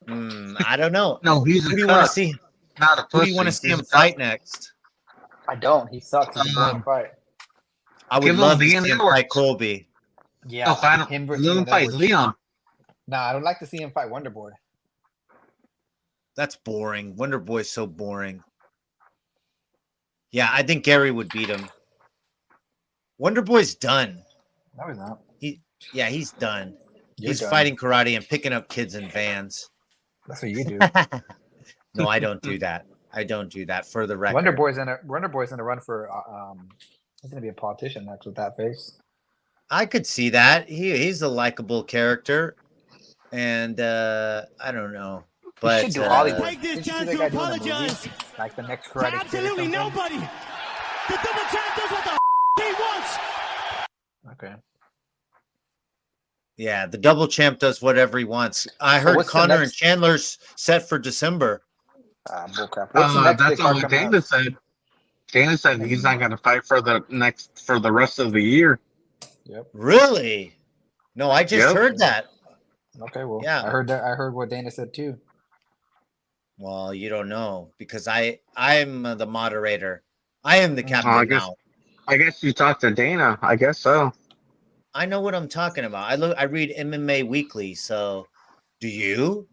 I don't know. No, he's Who a do you want to cuck, see? not a pussy. Who do you want to see He's him a cuck. fight next? I don't. He sucks. He's a boring fight. I would Give him love to see Leon him Edwards. fight Colby. Yeah, No, fight him him. versus Let him Leon fight Edwards. Leon. Nah, I would like to see him fight Wonder Boy. That's boring. Wonder Boy's so boring. Yeah, I think Gary would beat him. Wonder Boy's done. No, he's not. Yeah, he's done. You're He's done. fighting karate and picking up kids in vans. That's what you do. No, I don't do that. I don't do that. For the record, Wonder Boy's in a run for he's gonna be a politician next with that face. I could see that. He's a likable character, and I don't know, He but should do Hollywood. Take this Didn't you see chance that to guy doing a movie? apologize Like the next to Karate Kid or absolutely something? nobody. The double champ does what the he wants. Okay. yeah, the double champ does whatever he wants. I heard what's the Connor and next- Chandler's set for December. Bullcrap. What's the next That's big card what coming Dana up? said. Dana said he's not going to fight for the rest of the year. Yep. Really? No, I just Yep. heard that. Okay. Well, Yeah. I heard that. I heard what Dana said too. Well, you don't know because I'm the moderator. I am the captain I guess- now. I guess you talked to Dana. I guess so. I know what I'm talking about. I read MMA Weekly, so do you?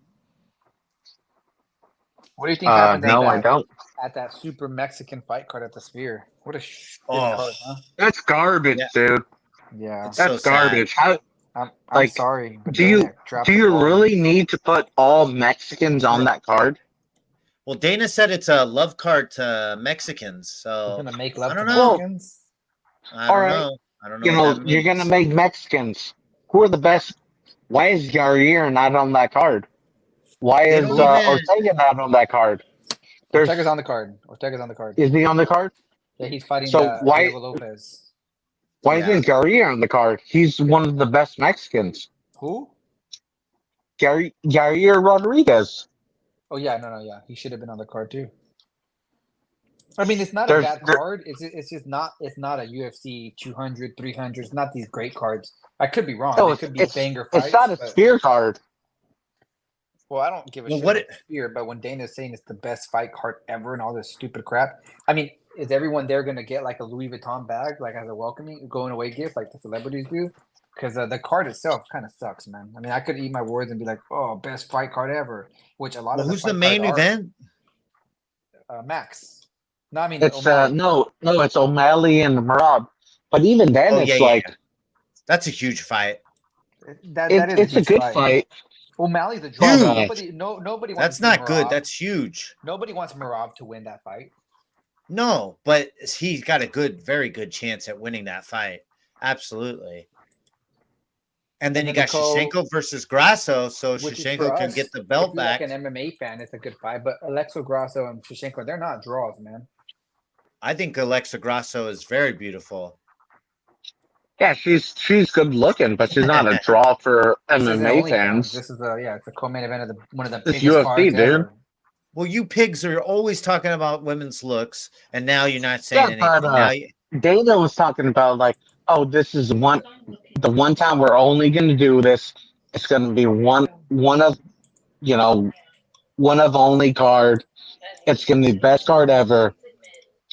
What do you think happened No, I don't. at that super Mexican fight card at the Sphere? What a shit Oh. card, huh? That's garbage, Yeah. dude. Yeah. It's so That's sad. garbage. How I'm Like, sorry. But do you- Dana dropped do the you ball. really need to put all Mexicans on that card? Well, Dana said it's a love card to Mexicans, He's so gonna make love I to don't know. Mexicans? I All don't right. know. I don't know. You what know, that you're gonna means. make Mexicans. Who are the best? Why is Yair not on that card? Why is They don't even- Ortega not on that card? Ortega's on the card. Ortega's on the card. Is he on the card? Yeah, he's fighting So why Diego Lopez. isn't Garia on the card? He's one of the best Mexicans. Who? Yair Rodriguez. Oh yeah, yeah. He should have been on the card too. I mean, it's not a bad card. It's just not. It's not a UFC 200, 300. It's not these great cards. I could be wrong. No, it could be banger fights. It's not a spear card. Well, I don't give a shit about spear, but when Dana's saying it's the best fight card ever and all this stupid crap, I mean, is everyone there going to get like a Louis Vuitton bag, like as a welcoming going away gift, like the celebrities do? Because the card itself kind of sucks, man. I mean, I could eat my words and be like, "Oh, best fight card ever," which a lot of. Who's the main event? Max. No, I mean it's it's O'Malley and Merab. But even then, that's a huge fight. It's a good fight. O'Malley's a draw. Nobody. That's not good. That's huge. Nobody wants Merab to win that fight. No, but he's got a very good chance at winning that fight. Absolutely. And then you got Shevchenko versus Grasso, so Shevchenko can get the belt back. Like an MMA fan, it's a good fight. But Alexa Grasso and Shevchenko, they're not draws, man. I think Alexa Grasso is very beautiful. Yeah, she's good looking, but she's not a draw for MMA fans. This is it's a co-main event of one of the biggest UFC, dude. Ever. Well, you pigs are always talking about women's looks, and now you're not saying anything. Dana was talking about like, oh, this is the one time we're only going to do this. It's going to be one of only card. It's going to be the best card ever.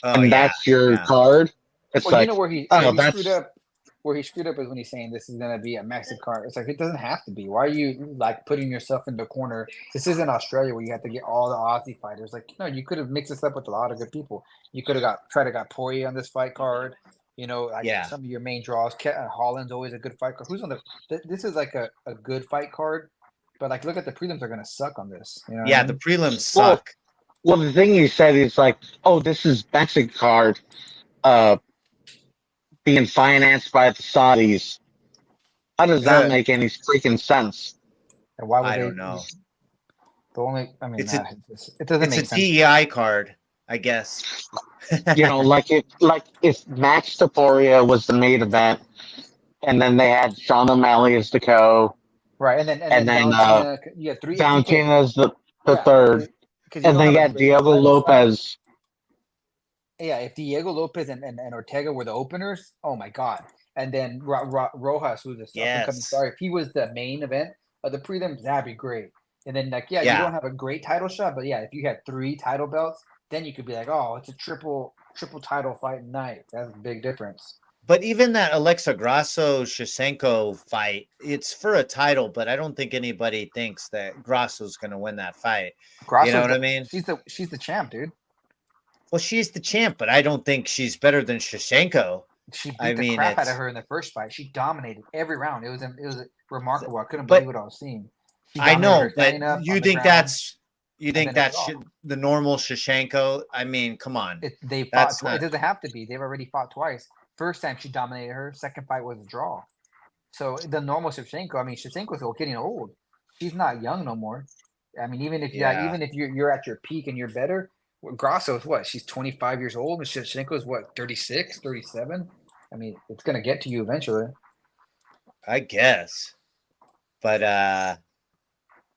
And that's your card. It's like, you know where he screwed up. Where he screwed up is when he's saying this is going to be a Mexican card. It's like, it doesn't have to be. Why are you like putting yourself in the corner? This isn't Australia where you have to get all the Aussie fighters. Like, no, you could have mixed this up with a lot of good people. You could have got Poirier on this fight card. You know, some of your main draws. Holland's always a good fight card. Who's on this is like a good fight card, but like, look at the prelims are going to suck on this. You know the prelims suck. Well, the thing you said is like, oh, this is Mexican card. Being financed by the Saudis. How does that make any freaking sense? And why would I don't know. It doesn't make sense. It's a DEI card, I guess. like if Max Taporia was the main event, and then they had Sean O'Malley as the right, and then you had three. Valentina as the third, and then you got Diego Lopez. Yeah, if Diego Lopez and Ortega were the openers, oh my god! And then Rojas, who's the up-and-coming star, if he was the main event of the prelims, that'd be great. And then you don't have a great title shot, but if you had 3 title belts, then you could be like, oh, it's a triple title fight night. That's a big difference. But even that Alexa Grasso Shevchenko fight, it's for a title, but I don't think anybody thinks that Grasso's going to win that fight. You know what I mean? She's the champ, dude. Well, she's the champ, but I don't think she's better than Shevchenko. She beat the crap out of her in the first fight. She dominated every round. It was remarkable. I couldn't believe what I was seeing. I know, but you think that's the normal Shevchenko? I mean, come on. It doesn't have to be. They've already fought twice. First time she dominated her. Second fight was a draw. So the normal Shevchenko. I mean, Shevchenko's getting old. She's not young no more. I mean, even if you're at your peak and you're better. Grasso's what? She's 25 years old, and Shevchenko's what? 36, 37. I mean, it's gonna get to you eventually. I guess, but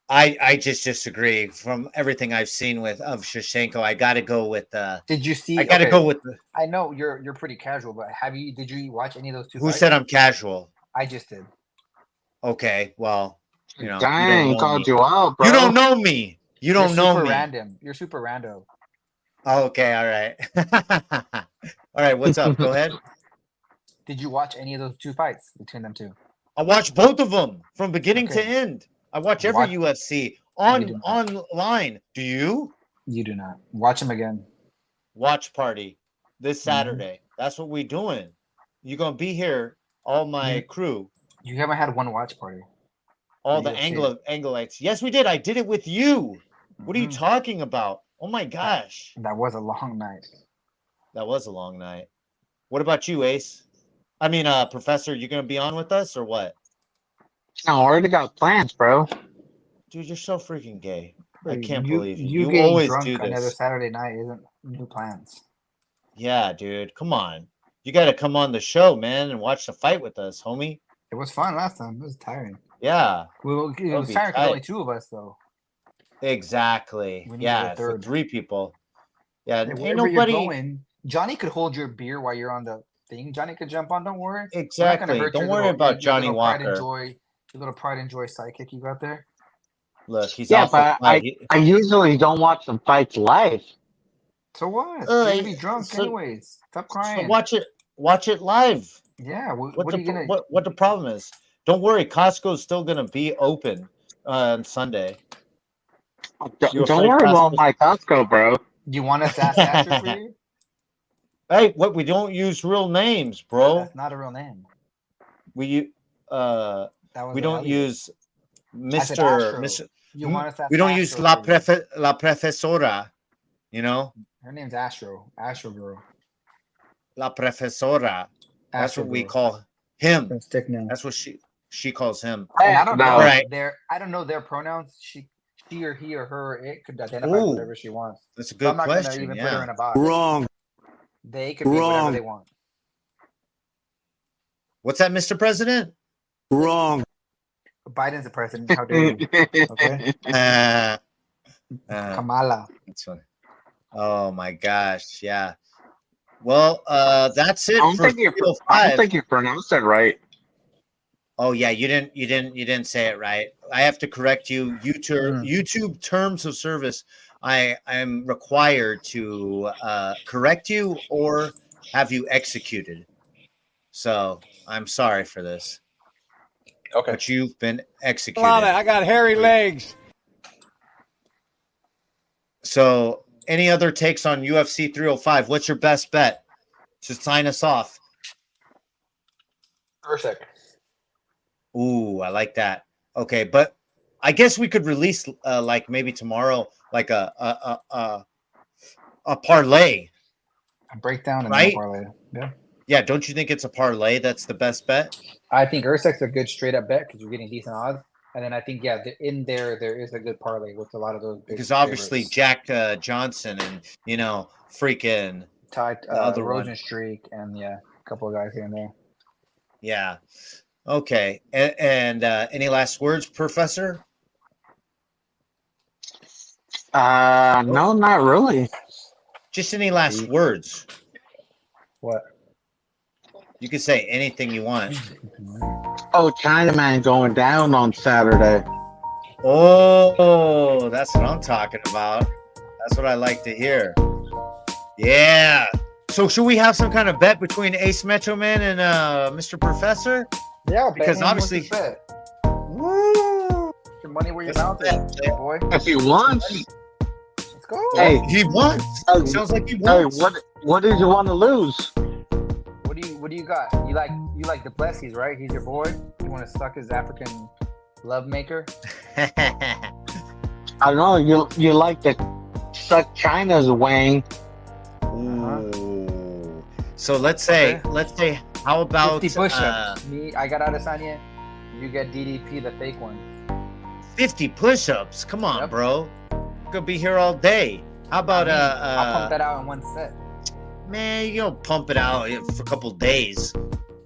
I just disagree. From everything I've seen of Shevchenko, I got to go with. Did you see? I got to go with. I know you're pretty casual, but did you watch any of those 2 Who said I'm casual? I just did. Okay, well, dang, called you out, bro. You don't know me. You don't know me. Random. You're super rando. Okay, all right. All right, what's up? Go ahead. Did you watch any of those 2 fights between them 2? I watched both of them from beginning to end. I watch every UFC online. Do you? You do not. Watch them again. Watch party this Saturday. That's what we're doing. You're going to be here, all my crew. You haven't had one watch party. All the Angleites. Yes, we did. I did it with you. What are you talking about? Oh my gosh. That was a long night. That was a long night. What about you, Ace? I mean, Professor, you going to be on with us or what? No, I already got plans, bro. Dude, you're so freaking gay. I can't you, believe it. you You getting always drunk do another this. Saturday night isn't new plans. Yeah, dude. Come on. You got to come on the show, man, and watch the fight with us, homie. It was fun last time. It was tiring. Yeah, It was That'll be tiring because only tight. 2 of us though. exactly. We need Yeah, a for third. 3 people. Yeah, Hey, ain't wherever you're nobody. going, Johnny could hold your beer while you're on the thing. Johnny could jump on. Don't worry. We're not gonna Exactly. hurt Don't your worry little, about your Johnny little pride and Walker. joy, your little pride and joy sidekick you got there. Look, he's Yeah, off the but fight. I usually don't watch the fights live. So what? Uh, You're gonna be drunk so- anyways. Stop So crying. watch it live. Yeah. What What the are you gonna? what the problem is? Don't worry, Costco's still gonna be open on Sunday. You Don't afraid worry about Costco's- my Costco, bro. You want us to ask Asher for you? Hey, what? We don't use real names, bro. That's not a real name. We That was we an don't alias. use I said Mr. Astro. Mr. You want us to ask We don't use Astro for you. la profesora. You know, Her name's Astro. Astro girl. la profesora. That's Astro what we girl. call him. Don't stick now. That's what she calls him. And I don't No. know Right. I don't know their pronouns. She or he or her, it could identify Ooh, whatever she wants. That's a So good I'm not gonna question. even put her Yeah. in a box. Wrong. They could be whatever Wrong. they want. What's that, Mr. President? Wrong. Biden's the president. How dare you? Okay. Kamala. That's funny. Oh my gosh, yeah. Well, that's it I don't for think you 305. pronounced it right. Oh yeah, you didn't say it right. I have to correct you. YouTube terms of service. I am required to correct you or have you executed. So I'm sorry for this, Okay. but you've been executed. I got hairy legs. So, any other takes on UFC 305? What's your best bet to sign us off? Usyk. Ooh, I like that. Okay, but I guess we could release like maybe tomorrow, like a parlay. A breakdown and Right? then a parlay. Yeah. Yeah, don't you think it's a parlay that's the best bet? I think Ursak's a good straight up bet because you're getting decent odds. And then I think, yeah, in there is a good parlay with a lot of those big Because obviously favorites. Jack Johnson and freaking Ty other one. Rosenstreich and yeah, a couple of guys here and there. yeah. Okay, and any last words, Professor? No, not really. Just any last words? What? You can say anything you want. Oh, Chinaman going down on Saturday. Oh, that's what I'm talking about. That's what I like to hear. Yeah. So should we have some kind of bet between Ace Metro Man and Mr. Professor? Yeah, Because obviously- Woo! your money where your Let's mouth bet, is, bet. boy. If he wants. Let's go. Hey, He wants. Hey, Sounds like he hey, wants. what did you want to lose? What do you got? You like Duplessis, right? He's your boy. You want to suck his African love maker? I don't know. You like to suck China's wang. Ooh. So let's say, how about 50 push-ups. Me, I got Adesanya. You get DDP, the fake one. 50 push-ups? Come on, Yep. bro. Could be here all day. How about I'll pump that out in one set. man, you don't pump it out for a couple days.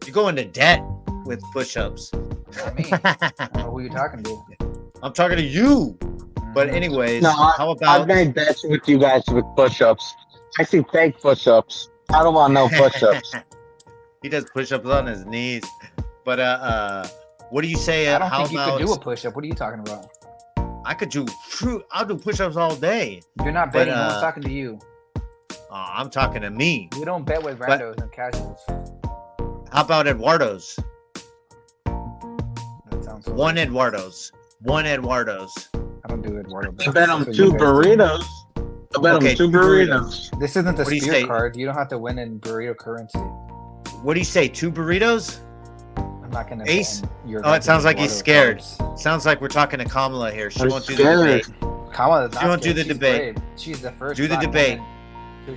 You go into debt with push-ups. Not me. I don't know who you're talking to. I'm talking to you. But Mhm. anyways, No, how about I've made bets with you guys with push-ups. I see fake push-ups. I don't want no push-ups. He does push-ups on his knees. But what do you say? I don't How think you about could do a push-up. What are you talking about? I'll do push-ups all day. You're not But, betting. No one's talking to you. I'm talking to me. We don't bet with randos and casuals. How about Eduardo's? That sounds so One racist. Eduardo's. One Eduardo's. I don't do Eduardo I bets. bet on That's what 2 you guys do. burritos. I bet Okay, on 2 2 burritos. This isn't the What do you spirit say? card. You don't have to win in burrito currency. What do you say? 2 burritos? I'm not gonna. Ace? bet on your Oh, it guys' sounds like he's Eduardo scared. cards. Sounds like we're talking to Kamala here. She I'm won't do the scared. debate. Kamala is not She won't do scared. the She's debate. brave. She's the first. Do the black debate. woman.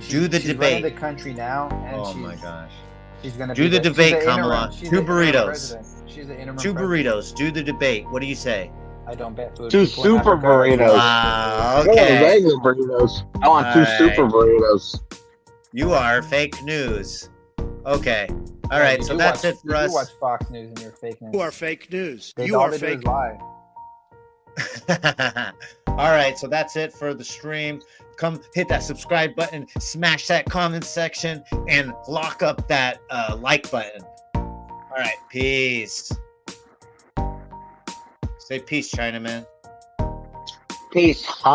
So Do the she's debate. running the country now, and Oh she's, my gosh. she's gonna Do be the debate, she's the interim- Kamala. she's 2 the interim burritos. president. She's the interim 2 president. burritos. Do the debate. What do you say? I don't bet food. Two People in super Africa- burritos. Wow. I want Okay. regular burritos. I want two Alright. super burritos. You are fake news. Okay. All Yeah, right. you So do that's watch- it for you us. do watch Fox News and you're fake news. You are fake news. They, You all are they do is fake. lie. All right, so that's it for the stream. Come hit that subscribe button, smash that comment section, and lock up that like button. All right, peace. Say peace, Chinaman. Peace.